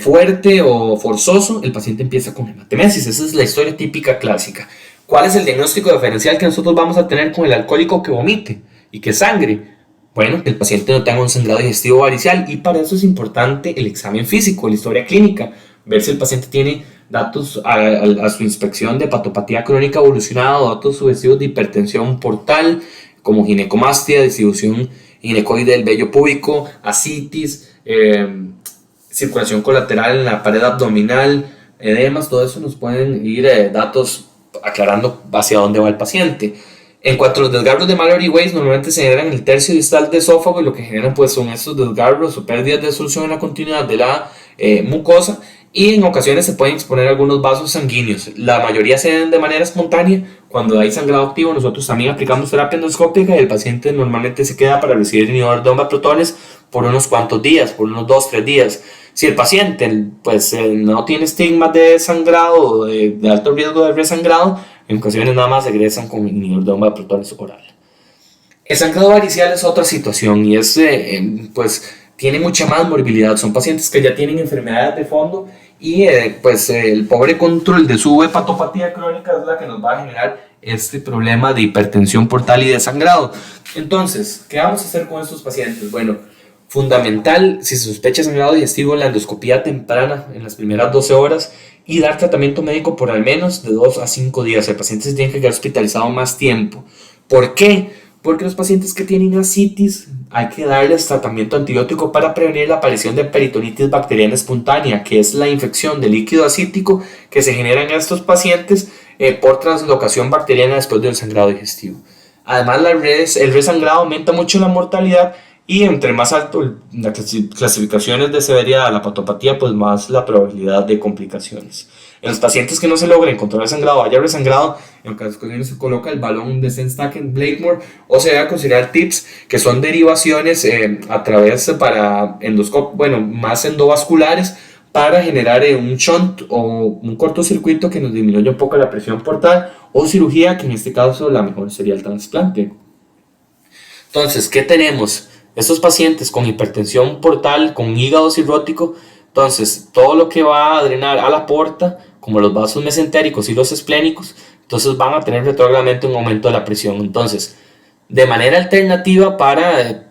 fuerte o forzoso, el paciente empieza con hematemesis. Esa es la historia típica clásica. ¿Cuál es el diagnóstico diferencial que nosotros vamos a tener con el alcohólico que vomite y que sangre? Bueno, que el paciente no tenga un sangrado digestivo variceal, y para eso es importante el examen físico, la historia clínica, ver si el paciente tiene datos a su inspección de hepatopatía crónica evolucionada o datos sugestivos de hipertensión portal, como ginecomastia, distribución ginecoide del vello púbico, ascitis, circulación colateral en la pared abdominal, edemas. Todo eso nos pueden ir datos aclarando hacia dónde va el paciente. En cuanto a los desgarros de Mallory Weiss, normalmente se generan en el tercio distal del esófago, y lo que generan pues son estos desgarros o pérdidas de solución en la continuidad de la mucosa, y en ocasiones se pueden exponer algunos vasos sanguíneos. La mayoría se dan de manera espontánea. Cuando hay sangrado activo, nosotros también aplicamos terapia endoscópica, y el paciente normalmente se queda para recibir inhibidor de bomba de protones por unos cuantos días, por unos 2-3 días. Si el paciente pues, no tiene estigmas de sangrado o de alto riesgo de resangrado, en ocasiones nada más regresan con inhibidor de bomba de protones oral. El sangrado varicial es otra situación, y es, pues, tiene mucha más morbilidad. Son pacientes que ya tienen enfermedades de fondo, y pues el pobre control de su hepatopatía crónica es la que nos va a generar este problema de hipertensión portal y de sangrado. Entonces, ¿qué vamos a hacer con estos pacientes? Bueno, fundamental, si se sospecha sangrado digestivo, la endoscopía temprana en las primeras 12 horas, y dar tratamiento médico por al menos de 2 a 5 días. El paciente se tiene que quedar hospitalizado más tiempo. ¿Por qué? Porque los pacientes que tienen ascitis hay que darles tratamiento antibiótico para prevenir la aparición de peritonitis bacteriana espontánea, que es la infección de líquido ascítico que se genera en estos pacientes por translocación bacteriana después del sangrado digestivo. Además, el resangrado aumenta mucho la mortalidad, y entre más alto las clasificaciones de severidad de la patopatía, pues más la probabilidad de complicaciones. En los pacientes que no se logra encontrar el sangrado, haya resangrado, en ocasiones se coloca el balón de Stenstaken-Blakemore, o se debe considerar TIPS, que son derivaciones a través para más endovasculares, para generar un shunt o un cortocircuito que nos disminuya un poco la presión portal, o cirugía, que en este caso la mejor sería el trasplante. Entonces, ¿qué tenemos? Estos pacientes con hipertensión portal, con hígado cirrótico, entonces todo lo que va a drenar a la porta, como los vasos mesentéricos y los esplénicos, entonces van a tener retrógradamente un aumento de la presión. Entonces, de manera alternativa, para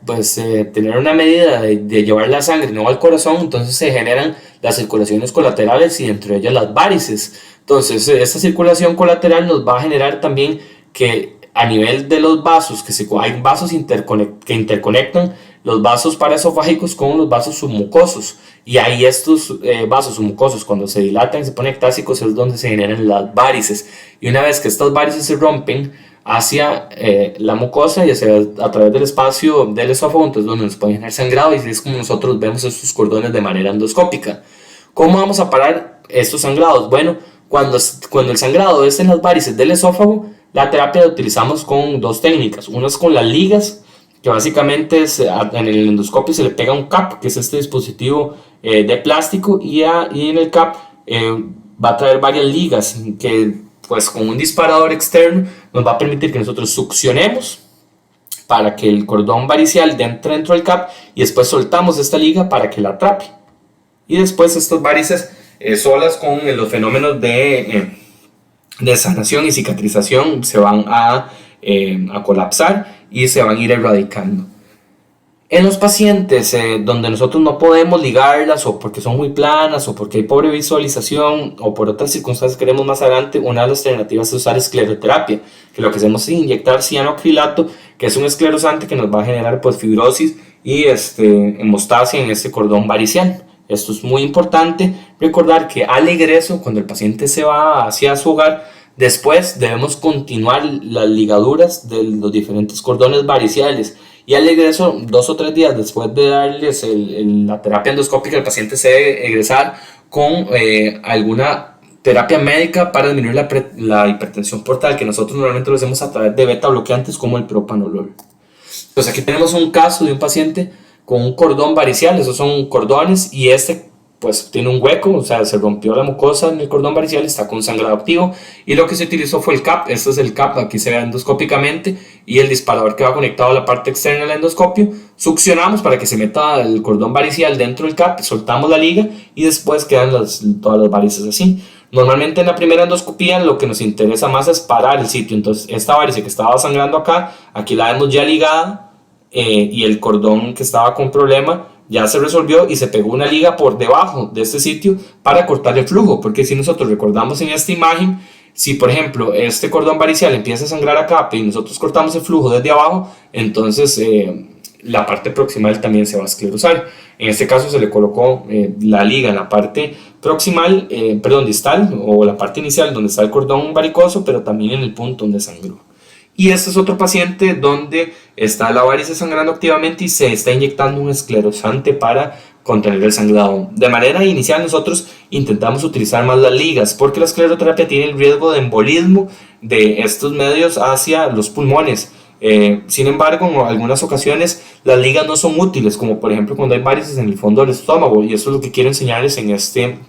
tener una medida de llevar la sangre no al corazón, entonces se generan las circulaciones colaterales, y entre ellas las varices. Entonces, esta circulación colateral nos va a generar también que a nivel de los vasos, hay vasos que interconectan los vasos paraesofágicos con los vasos submucosos, y ahí estos vasos submucosos, cuando se dilatan y se ponen ectásicos, es donde se generan las varices, y una vez que estas varices se rompen hacia la mucosa y a través del espacio del esófago, entonces donde nos pueden generar sangrado, y es como nosotros vemos estos cordones de manera endoscópica. ¿Cómo vamos a parar estos sangrados? Bueno, cuando el sangrado es en las varices del esófago, la terapia la utilizamos con dos técnicas. Una es con las ligas, que básicamente en el endoscopio se le pega un cap, que es este dispositivo de plástico, y en el cap va a traer varias ligas que, pues, con un disparador externo nos va a permitir que nosotros succionemos para que el cordón varicial entre dentro del cap, y después soltamos esta liga para que la atrape, y después estas varices solas, con los fenómenos de sanación y cicatrización, se van a colapsar y se van a ir erradicando. En los pacientes donde nosotros no podemos ligarlas, o porque son muy planas, o porque hay pobre visualización, o por otras circunstancias que veremos más adelante, una de las alternativas es usar escleroterapia, que lo que hacemos es inyectar cianoacrilato, que es un esclerosante que nos va a generar fibrosis y hemostasia en este cordón varicial. Esto es muy importante recordar, que al egreso, cuando el paciente se va hacia su hogar, después debemos continuar las ligaduras de los diferentes cordones variciales, y al egreso, 2 o 3 días después de darles la terapia endoscópica, el paciente se debe egresar con alguna terapia médica para disminuir la hipertensión portal, que nosotros normalmente lo hacemos a través de beta bloqueantes como el propanolol. Pues aquí tenemos un caso de un paciente con un cordón varicial. Esos son cordones, y este pues tiene un hueco, o sea, se rompió la mucosa en el cordón varicial, está con sangrado activo, y lo que se utilizó fue el CAP. Este es el CAP, aquí se ve endoscópicamente, y el disparador que va conectado a la parte externa del endoscopio. Succionamos para que se meta el cordón varicial dentro del CAP, soltamos la liga y después quedan todas las varices así. Normalmente en la primera endoscopía lo que nos interesa más es parar el sitio. Entonces esta varice que estaba sangrando acá, aquí la vemos ya ligada, y el cordón que estaba con problema ya se resolvió y se pegó una liga por debajo de este sitio para cortar el flujo. Porque si nosotros recordamos en esta imagen, si por ejemplo este cordón varicial empieza a sangrar acá y nosotros cortamos el flujo desde abajo, entonces la parte proximal también se va a esclerosar. En este caso se le colocó la liga en la parte proximal, distal, o la parte inicial donde está el cordón varicoso, pero también en el punto donde sangró. Y este es otro paciente donde está la varice sangrando activamente y se está inyectando un esclerosante para contener el sangrado. De manera inicial nosotros intentamos utilizar más las ligas porque la escleroterapia tiene el riesgo de embolismo de estos medios hacia los pulmones. Sin embargo, en algunas ocasiones las ligas no son útiles, como por ejemplo cuando hay varices en el fondo del estómago, y eso es lo que quiero enseñarles en este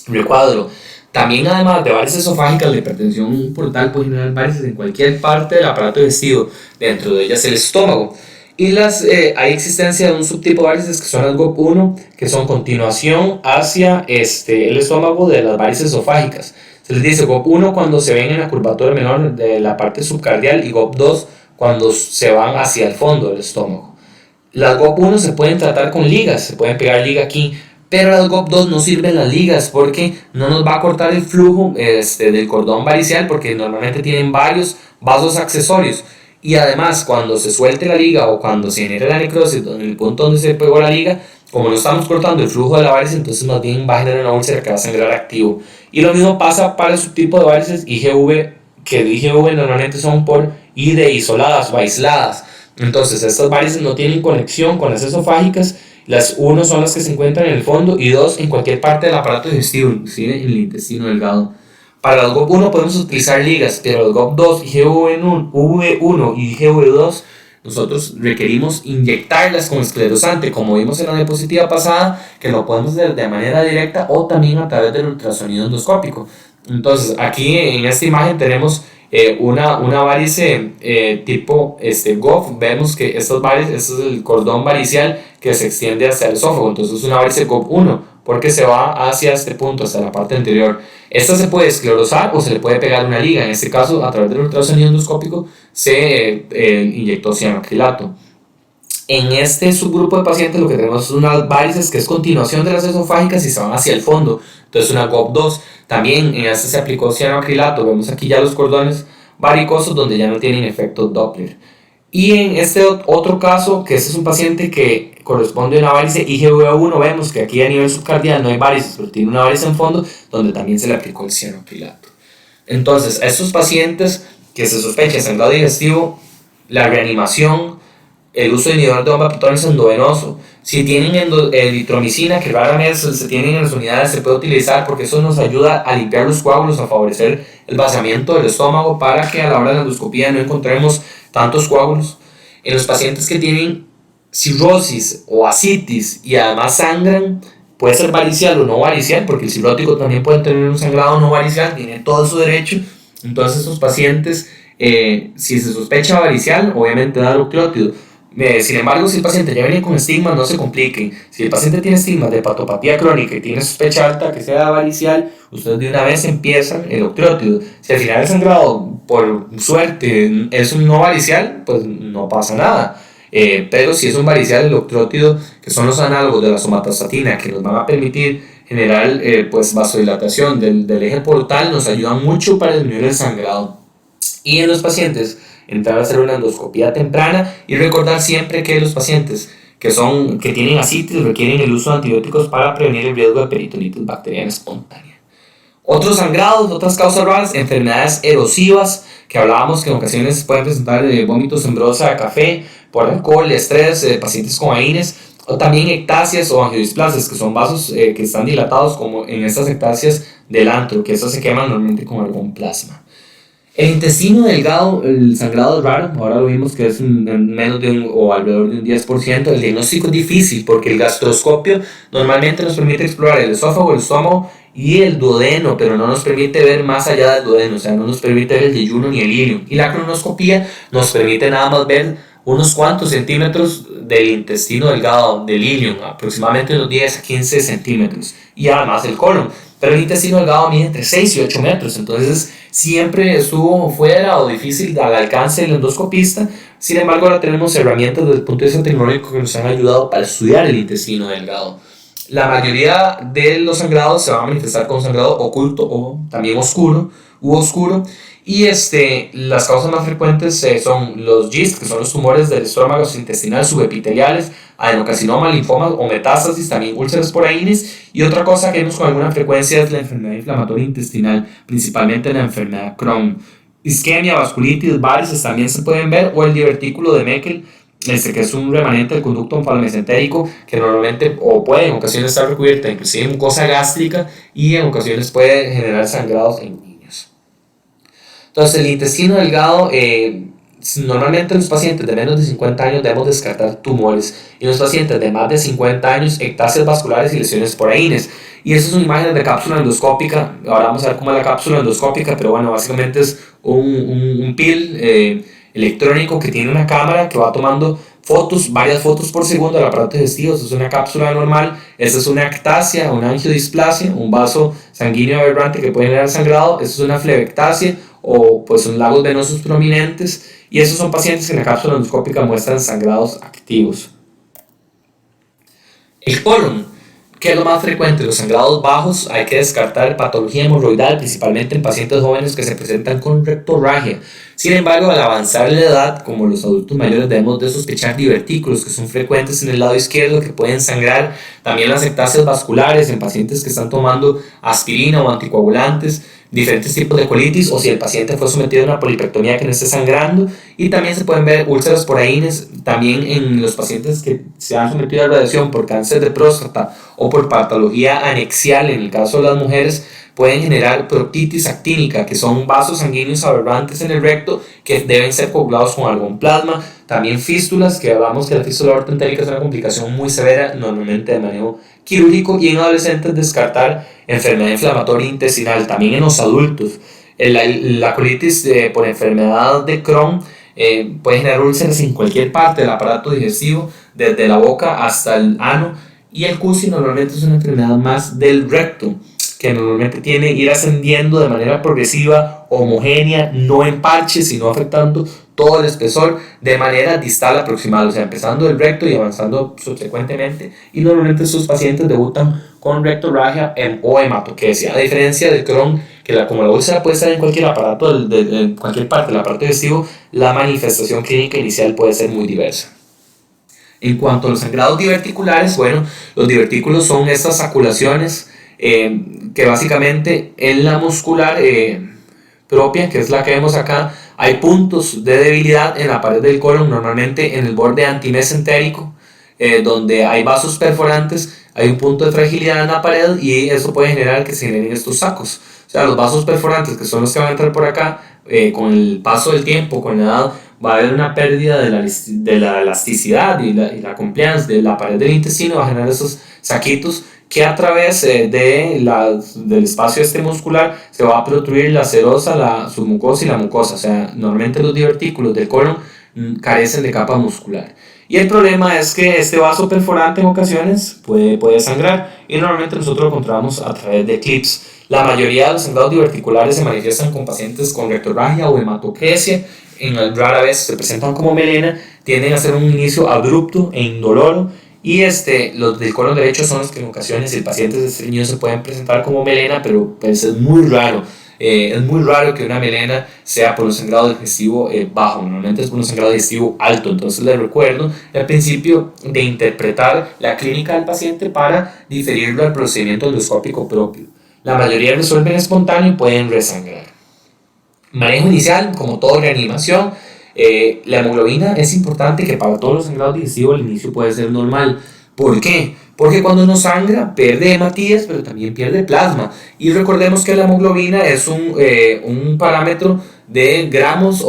recuadro. También, además de varices esofágicas, la hipertensión portal puede generar varices en cualquier parte del aparato digestivo, dentro de ellas el estómago. Y hay existencia de un subtipo de varices que son las GOP1, que son continuación hacia el estómago de las varices esofágicas. Se les dice GOP1 cuando se ven en la curvatura menor de la parte subcardial y GOP2 cuando se van hacia el fondo del estómago. Las GOP1 se pueden tratar con ligas, se pueden pegar liga aquí, pero las GOP2 no sirven las ligas porque no nos va a cortar el flujo del cordón varicial, porque normalmente tienen varios vasos accesorios. Y además, cuando se suelte la liga o cuando se genere la necrosis en el punto donde se pegó la liga, como no estamos cortando el flujo de la varice, entonces más bien va a generar una úlcera que va a sangrar activo. Y lo mismo pasa para el subtipo de varices IgV, que IgV normalmente son por I de isoladas o aisladas. Entonces estas varices no tienen conexión con las esofágicas. Las 1 son las que se encuentran en el fondo y 2 en cualquier parte del aparato digestivo, inclusive en el intestino delgado. Para los GOP1 podemos utilizar ligas, pero los GOP2, IgV1 y IgV2 nosotros requerimos inyectarlas con esclerosante, como vimos en la diapositiva pasada, que lo podemos hacer de manera directa o también a través del ultrasonido endoscópico. Entonces aquí en esta imagen tenemos una varice tipo GOF. Vemos que este es el cordón varicial que se extiende hacia el esófago, entonces es una varice GOP1 porque se va hacia este punto, hacia la parte anterior. Esta se puede esclerosar o se le puede pegar una liga. En este caso, a través del ultrasonido endoscópico se inyectó cianoacrilato. En este subgrupo de pacientes lo que tenemos es unas varices que es continuación de las esofágicas y se van hacia el fondo, entonces una GOP2. También en este se aplicó cianoacrilato. Vemos aquí ya los cordones varicosos donde ya no tienen efecto Doppler. Y en este otro caso, que este es un paciente que corresponde a una varice IgV1, vemos que aquí a nivel subcardial no hay varices, pero tiene una varice en fondo donde también se le aplicó el cianoacrilato. Entonces, a estos pacientes que se sospecha sangrado digestivo, la reanimación, el uso de inhibidor de bomba protónico endovenoso, si tienen eritromicina, que raramente se tienen en las unidades, se puede utilizar porque eso nos ayuda a limpiar los coágulos, a favorecer el vaciamiento del estómago para que a la hora de la endoscopía no encontremos tantos coágulos. En los pacientes que tienen cirrosis o ascitis y además sangran, puede ser varicial o no varicial, porque el cirrótico también puede tener un sangrado no varicial, tiene todo su derecho. Entonces estos pacientes, si se sospecha varicial, obviamente dar ocleótido. Sin embargo, si el paciente ya viene con estigmas, no se compliquen. Si el paciente tiene estigmas de hepatopatía crónica y tiene sospecha alta que sea varicial, ustedes de una vez empiezan el ocleótido. Si al final el sangrado, por suerte, es un no varicial, pues no pasa nada. Pero si es un varicial, el ocleótido, que son los análogos de la somatostatina, que nos van a permitir generar vasodilatación del eje portal, nos ayudan mucho para disminuir el sangrado. Y en los pacientes, entrar a hacer una endoscopía temprana y recordar siempre que los pacientes que tienen ascitis requieren el uso de antibióticos para prevenir el riesgo de peritonitis bacteriana espontánea. Otros sangrados, otras causas raras, enfermedades erosivas, que hablábamos que en ocasiones pueden presentar vómitos en brosa de café por alcohol, estrés, pacientes con AINES, o también ectasias o angiodisplasias, que son vasos que están dilatados, como en estas ectasias del antro, que estas se queman normalmente con algún plasma. El intestino delgado, el sangrado es raro, ahora lo vimos que es menos de un o alrededor de un 10%. El diagnóstico es difícil porque el gastroscopio normalmente nos permite explorar el esófago, el estómago y el duodeno, pero no nos permite ver más allá del duodeno, o sea, no nos permite ver el yeyuno ni el ilium. Y la colonoscopia nos permite nada más ver unos cuantos centímetros del intestino delgado, del ilium, aproximadamente unos 10 a 15 centímetros, y además el colon. Pero el intestino delgado mide entre 6 y 8 metros, entonces siempre estuvo fuera o difícil al alcance del endoscopista. Sin embargo, ahora tenemos herramientas desde el punto de vista tecnológico que nos han ayudado para estudiar el intestino delgado. La mayoría de los sangrados se van a manifestar con sangrado oculto o también oscuro u oscuro. Y las causas más frecuentes son los GIST, que son los tumores del estómago intestinal subepiteliales, adenocarcinoma, linfomas o metástasis, también úlceras por Ahines. Y otra cosa que vemos con alguna frecuencia es la enfermedad inflamatoria intestinal, principalmente la enfermedad Crohn. Isquemia, vasculitis, varices también se pueden ver, o el divertículo de Meckel, que es un remanente del conducto onfalomesentérico que normalmente o puede en ocasiones estar recubierta inclusive en mucosa gástrica y en ocasiones puede generar sangrados en niños. Entonces el intestino delgado, normalmente en los pacientes de menos de 50 años debemos descartar tumores, y en los pacientes de más de 50 años ectasias vasculares y lesiones por Ahines. Y esas son imágenes de cápsula endoscópica. Ahora vamos a ver cómo es la cápsula endoscópica, pero bueno, básicamente es un pil electrónico que tiene una cámara que va tomando fotos, varias fotos por segundo del aparato digestivo. Esta es una cápsula normal, esta es una ectasia, una angiodisplasia, un vaso sanguíneo aberrante que puede generar sangrado, esta es una flebectasia o pues son lagos venosos prominentes, y esos son pacientes que en la cápsula endoscópica muestran sangrados activos. El colon, que es lo más frecuente, los sangrados bajos, hay que descartar patología hemorroidal, principalmente en pacientes jóvenes que se presentan con rectorragia. Sin embargo, al avanzar la edad, como los adultos mayores, debemos de sospechar divertículos que son frecuentes en el lado izquierdo que pueden sangrar, también las ectasias vasculares en pacientes que están tomando aspirina o anticoagulantes, diferentes tipos de colitis, o si el paciente fue sometido a una polipectomía que no esté sangrando, y también se pueden ver úlceras por Ahines, también en los pacientes que se han sometido a radiación por cáncer de próstata o por patología anexial, en el caso de las mujeres, pueden generar proctitis actínica, que son vasos sanguíneos aberrantes en el recto que deben ser coagulados con algún plasma. También fístulas, que hablamos que la fístula aortoentérica es una complicación muy severa, normalmente de manejo quirúrgico, y en adolescentes descartar enfermedad inflamatoria intestinal. También en los adultos, la colitis por enfermedad de Crohn puede generar úlceras en cualquier parte del aparato digestivo, desde la boca hasta el ano, y el CUSI normalmente es una enfermedad más del recto, que normalmente tiene ir ascendiendo de manera progresiva, homogénea, no en parches, sino afectando todo el espesor de manera distal aproximada, o sea, empezando del recto y avanzando subsecuentemente. Y normalmente estos pacientes debutan con rectorragia o hematoquesia, a diferencia del Crohn, que como la úlcera puede estar en cualquier aparato, en cualquier parte del aparato digestivo, la manifestación clínica inicial puede ser muy diversa. En cuanto a los sangrados diverticulares, bueno, los divertículos son estas saculaciones que básicamente en la muscular propia, que es la que vemos acá, hay puntos de debilidad en la pared del colon, normalmente en el borde antimesentérico, donde hay vasos perforantes, hay un punto de fragilidad en la pared, y eso puede generar que se generen estos sacos. O sea, los vasos perforantes, que son los que van a entrar por acá, con el paso del tiempo, con la edad, va a haber una pérdida de la elasticidad y la compliance de la pared del intestino, va a generar esos saquitos que a través del espacio muscular se va a protruir la serosa, la submucosa y la mucosa. O sea, normalmente los divertículos del colon carecen de capa muscular. Y el problema es que este vaso perforante en ocasiones puede sangrar, y normalmente nosotros lo encontramos a través de clips. La mayoría de los sangrados diverticulares se manifiestan con pacientes con rectorragia o hematoquesia. Rara vez se presentan como melena, tienden a ser un inicio abrupto e indoloro, y los del colon derecho son los que en ocasiones el paciente estreñido se pueden presentar como melena, pero pues es muy raro. Es muy raro que una melena sea por un sangrado digestivo bajo, normalmente es por un sangrado digestivo alto. Entonces les recuerdo al principio de interpretar la clínica del paciente para diferirlo al procedimiento endoscópico propio. La mayoría resuelven espontáneo y pueden resangrar. Manejo inicial, como todo reanimación, la hemoglobina es importante, que para todos los sangrados digestivos el inicio puede ser normal. ¿Por qué? Porque cuando uno sangra, pierde hematíes, pero también pierde plasma. Y recordemos que la hemoglobina es un parámetro de gramos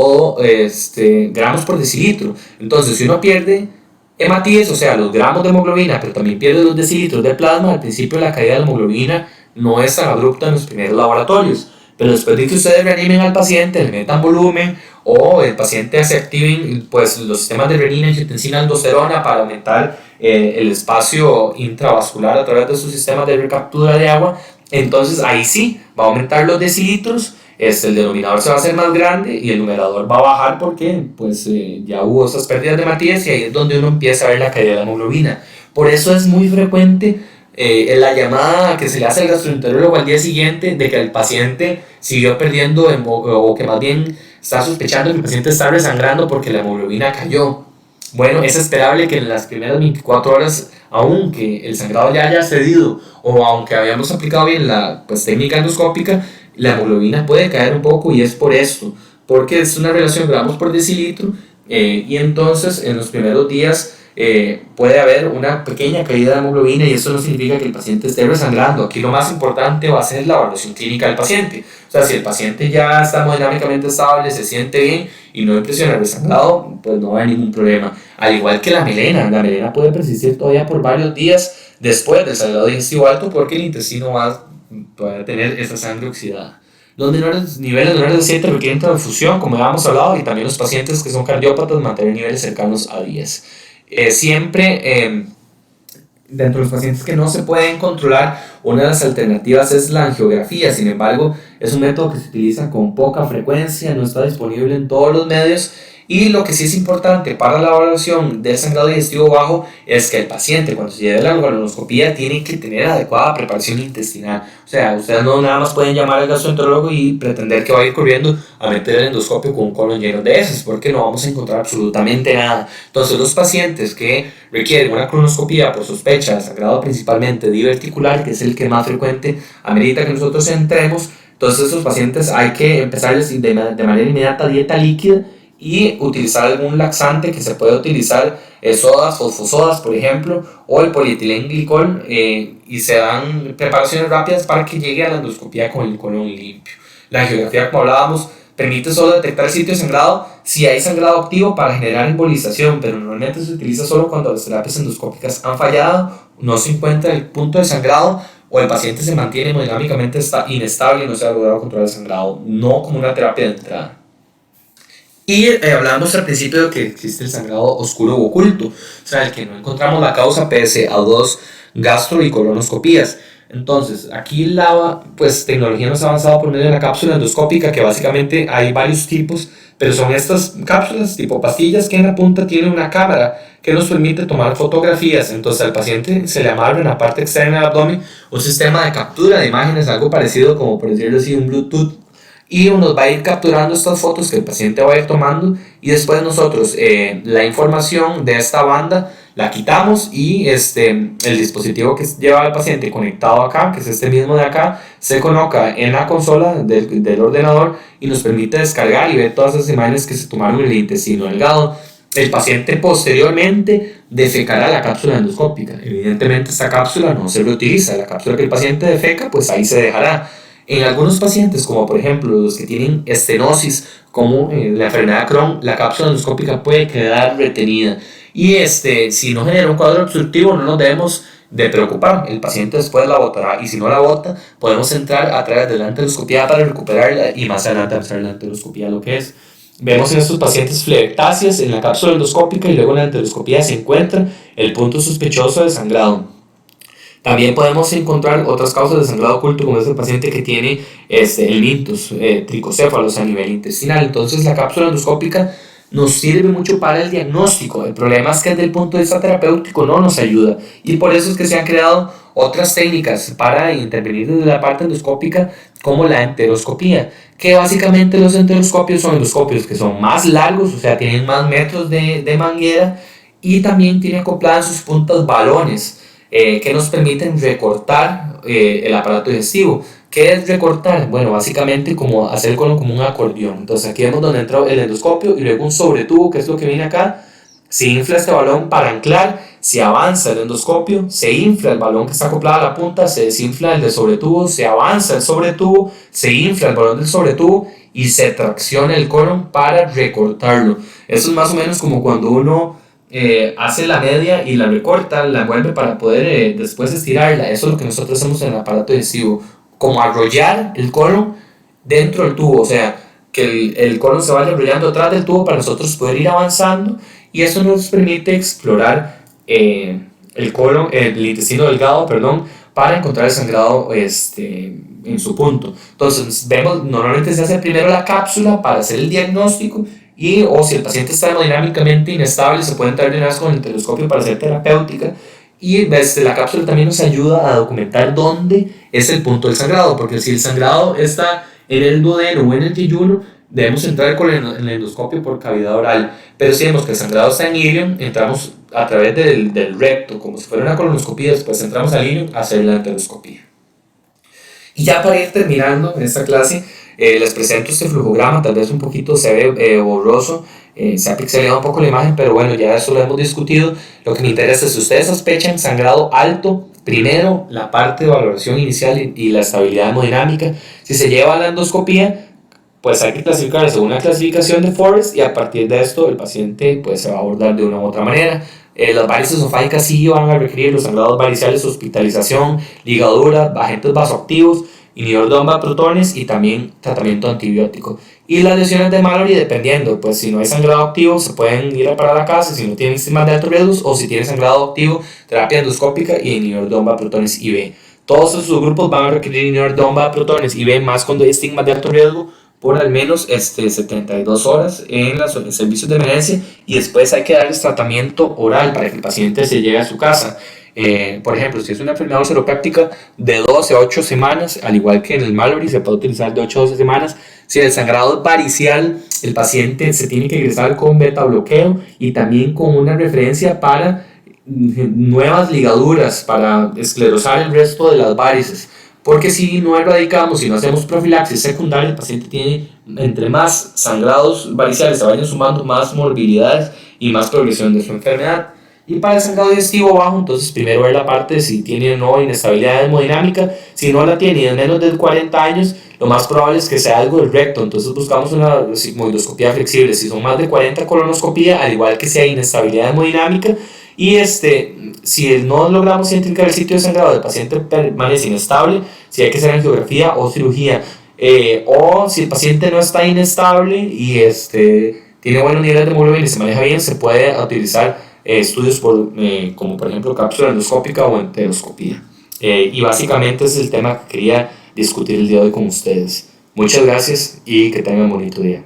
gramos por decilitro. Entonces, si uno pierde hematíes, o sea, los gramos de hemoglobina, pero también pierde los decilitros de plasma, al principio la caída de la hemoglobina no es tan abrupta en los primeros laboratorios. Pero después de que ustedes reanimen al paciente, le metan volumen o el paciente se activen pues, los sistemas de renina, angiotensina, aldosterona para aumentar el espacio intravascular a través de sus sistemas de recaptura de agua, entonces ahí sí va a aumentar los decilitros, el denominador se va a hacer más grande y el numerador va a bajar porque pues, ya hubo esas pérdidas de matías y ahí es donde uno empieza a ver la caída de la hemoglobina. Por eso es muy frecuente la llamada que se le hace al gastroenterólogo al día siguiente de que el paciente siguió perdiendo o que más bien está sospechando que el paciente está resangrando porque la hemoglobina cayó. Bueno, es esperable que en las primeras 24 horas, aunque el sangrado ya haya cedido o aunque habíamos aplicado bien la técnica endoscópica, la hemoglobina puede caer un poco y es por esto, porque es una relación gramos por decilitro y entonces en los primeros días puede haber una pequeña caída de hemoglobina y eso no significa que el paciente esté resangrando. Aquí lo más importante va a ser la evaluación clínica del paciente. O sea, si el paciente ya está hemodinámicamente estable, se siente bien y no impresiona el resangrado, pues no hay ningún problema. Al igual que la melena puede persistir todavía por varios días después del sangrado digestivo alto porque el intestino va a tener esa sangre oxidada. Los niveles menores de 7 requieren transfusión, como ya hemos hablado, y también los pacientes que son cardiópatas mantener niveles cercanos a 10. Dentro de los pacientes que no se pueden controlar, una de las alternativas es la angiografía. Sin embargo, es un método que se utiliza con poca frecuencia, no está disponible en todos los medios. Y lo que sí es importante para la evaluación del sangrado digestivo bajo es que el paciente, cuando se lleve la colonoscopia, tiene que tener adecuada preparación intestinal. O sea, ustedes no nada más pueden llamar al gastroenterólogo y pretender que va a ir corriendo a meter el endoscopio con un colon lleno de heces, porque no vamos a encontrar absolutamente nada. Entonces, los pacientes que requieren una colonoscopia por sospecha de sangrado principalmente diverticular, que es el que más frecuente amerita que nosotros entremos, entonces esos pacientes hay que empezarles de manera inmediata dieta líquida y utilizar algún laxante que se puede utilizar, sodas, fosfosodas por ejemplo, o el polietilenglicol, y se dan preparaciones rápidas para que llegue a la endoscopia con el colon limpio. La angiografía, como hablábamos, permite solo detectar el sitio de sangrado si hay sangrado activo para generar embolización, pero normalmente se utiliza solo cuando las terapias endoscópicas han fallado, no se encuentra el punto de sangrado o el paciente se mantiene hemodinámicamente inestable y no se ha logrado controlar el sangrado, no como una terapia de entrada. Y hablamos al principio de que existe el sangrado oscuro u oculto, o sea, el que no encontramos la causa pese a 2 gastro y colonoscopías. Entonces, aquí la tecnología nos ha avanzado por medio de la cápsula endoscópica, que básicamente hay varios tipos, pero son estas cápsulas tipo pastillas que en la punta tienen una cámara que nos permite tomar fotografías. Entonces al paciente se le amarra en la parte externa del abdomen un sistema de captura de imágenes, algo parecido como por decirlo así un Bluetooth, y nos va a ir capturando estas fotos que el paciente va a ir tomando y después nosotros la información de esta banda la quitamos y el dispositivo que lleva al paciente conectado acá, que es este mismo de acá, se coloca en la consola del ordenador y nos permite descargar y ver todas esas imágenes que se tomaron en el intestino delgado. El paciente posteriormente defecará la cápsula endoscópica. Evidentemente esta cápsula no se reutiliza, la cápsula que el paciente defeca pues ahí se dejará. En algunos pacientes, como por ejemplo los que tienen estenosis, como la enfermedad de Crohn, la cápsula endoscópica puede quedar retenida. Y si no genera un cuadro obstructivo, no nos debemos de preocupar. El paciente después la botará y si no la bota, podemos entrar a través de la enteroscopia para recuperarla y más adelante hacer la enteroscopia lo que es. Vemos en estos pacientes flerectasias en la cápsula endoscópica y luego en la enteroscopia se encuentra el punto sospechoso de sangrado. También podemos encontrar otras causas de sangrado oculto, como es el paciente que tiene el ictus, tricocéfalos a nivel intestinal. Entonces la cápsula endoscópica nos sirve mucho para el diagnóstico. El problema es que desde el punto de vista terapéutico no nos ayuda. Y por eso es que se han creado otras técnicas para intervenir desde la parte endoscópica, como la enteroscopía. Que básicamente los enteroscopios son endoscopios que son más largos, o sea, tienen más metros de manguera y también tienen acopladas en sus puntas balones. Que nos permiten recortar el aparato digestivo. ¿Qué es recortar? Bueno, básicamente como hacer como un acordeón. Entonces aquí vemos donde entra el endoscopio y luego un sobretubo, que es lo que viene acá. Se infla este balón para anclar, se avanza el endoscopio, se infla el balón que está acoplado a la punta, se desinfla el del sobretubo, se avanza el sobretubo, se infla el balón del sobretubo y se tracciona el colon para recortarlo. Eso es más o menos como cuando uno hace la media y la recorta, la envuelve para poder después estirarla. Eso es lo que nosotros hacemos en el aparato digestivo, como arrollar el colon dentro del tubo, o sea, que el colon se vaya arrollando atrás del tubo para nosotros poder ir avanzando, y eso nos permite explorar el colon, el intestino delgado, perdón, para encontrar el sangrado en su punto. Entonces, vemos, normalmente se hace primero la cápsula para hacer el diagnóstico, y o si el paciente está hemodinámicamente inestable, se puede entrar de una vez con el telescopio para hacer terapéutica. Y la cápsula también nos ayuda a documentar dónde es el punto del sangrado, porque si el sangrado está en el duodeno o en el yeyuno, debemos entrar con el endoscopio por cavidad oral. Pero si vemos que el sangrado está en ilion, entramos a través del recto, como si fuera una colonoscopía, después entramos al ilion a hacer la enteroscopía. Y ya para ir terminando esta clase, les presento este flujograma. Tal vez un poquito se ve borroso, se ha pixelado un poco la imagen, pero bueno, ya eso lo hemos discutido. Lo que me interesa es si ustedes sospechan sangrado alto, primero la parte de valoración inicial y la estabilidad hemodinámica. Si se lleva a la endoscopía, pues hay que clasificar según la clasificación de Forrest, y a partir de esto el paciente pues se va a abordar de una u otra manera. Las varices esofágicas sí van a requerir los sangrados variciales, hospitalización, ligadura, agentes vasoactivos, inhibidor de bomba de protones y también tratamiento antibiótico. Y las lesiones de Mallory, dependiendo, pues si no hay sangrado activo se pueden ir a parar a casa, si no tienen estigmas de alto riesgo, o si tienen sangrado activo, terapia endoscópica y inhibidor de bomba de protones IV. Todos estos grupos van a requerir inhibidor de bomba de protones IV, más cuando hay estigmas de alto riesgo, por al menos 72 horas en los servicios de emergencia, y después hay que darles tratamiento oral para que el paciente se lleve a su casa. Por ejemplo, si es una enfermedad ulceropéptica, de 12 a 8 semanas, al igual que en el Mallory, se puede utilizar de 8 a 12 semanas. Si el sangrado es varicial, el paciente se tiene que ingresar con beta bloqueo y también con una referencia para nuevas ligaduras para esclerosar el resto de las varices. Porque si no erradicamos, si no hacemos profilaxis secundaria, el paciente tiene, entre más sangrados variciales se vayan sumando, más morbilidades y más progresión de su enfermedad. Y para el sangrado digestivo bajo, entonces primero ver la parte de si tiene o no inestabilidad hemodinámica. Si no la tiene y es menos de 40 años, lo más probable es que sea algo del recto, entonces buscamos una sigmoidoscopía flexible. Si son más de 40, colonoscopía, al igual que si hay inestabilidad hemodinámica. Y si no logramos identificar el sitio de sangrado, el paciente permanece inestable, si hay que hacer angiografía o cirugía. O si el paciente no está inestable y tiene buenos niveles de hemoglobina y se maneja bien, se puede utilizar estudios como por ejemplo cápsula endoscópica o enteroscopía. Y básicamente ese es el tema que quería discutir el día de hoy con ustedes. Muchas gracias y que tengan un bonito día.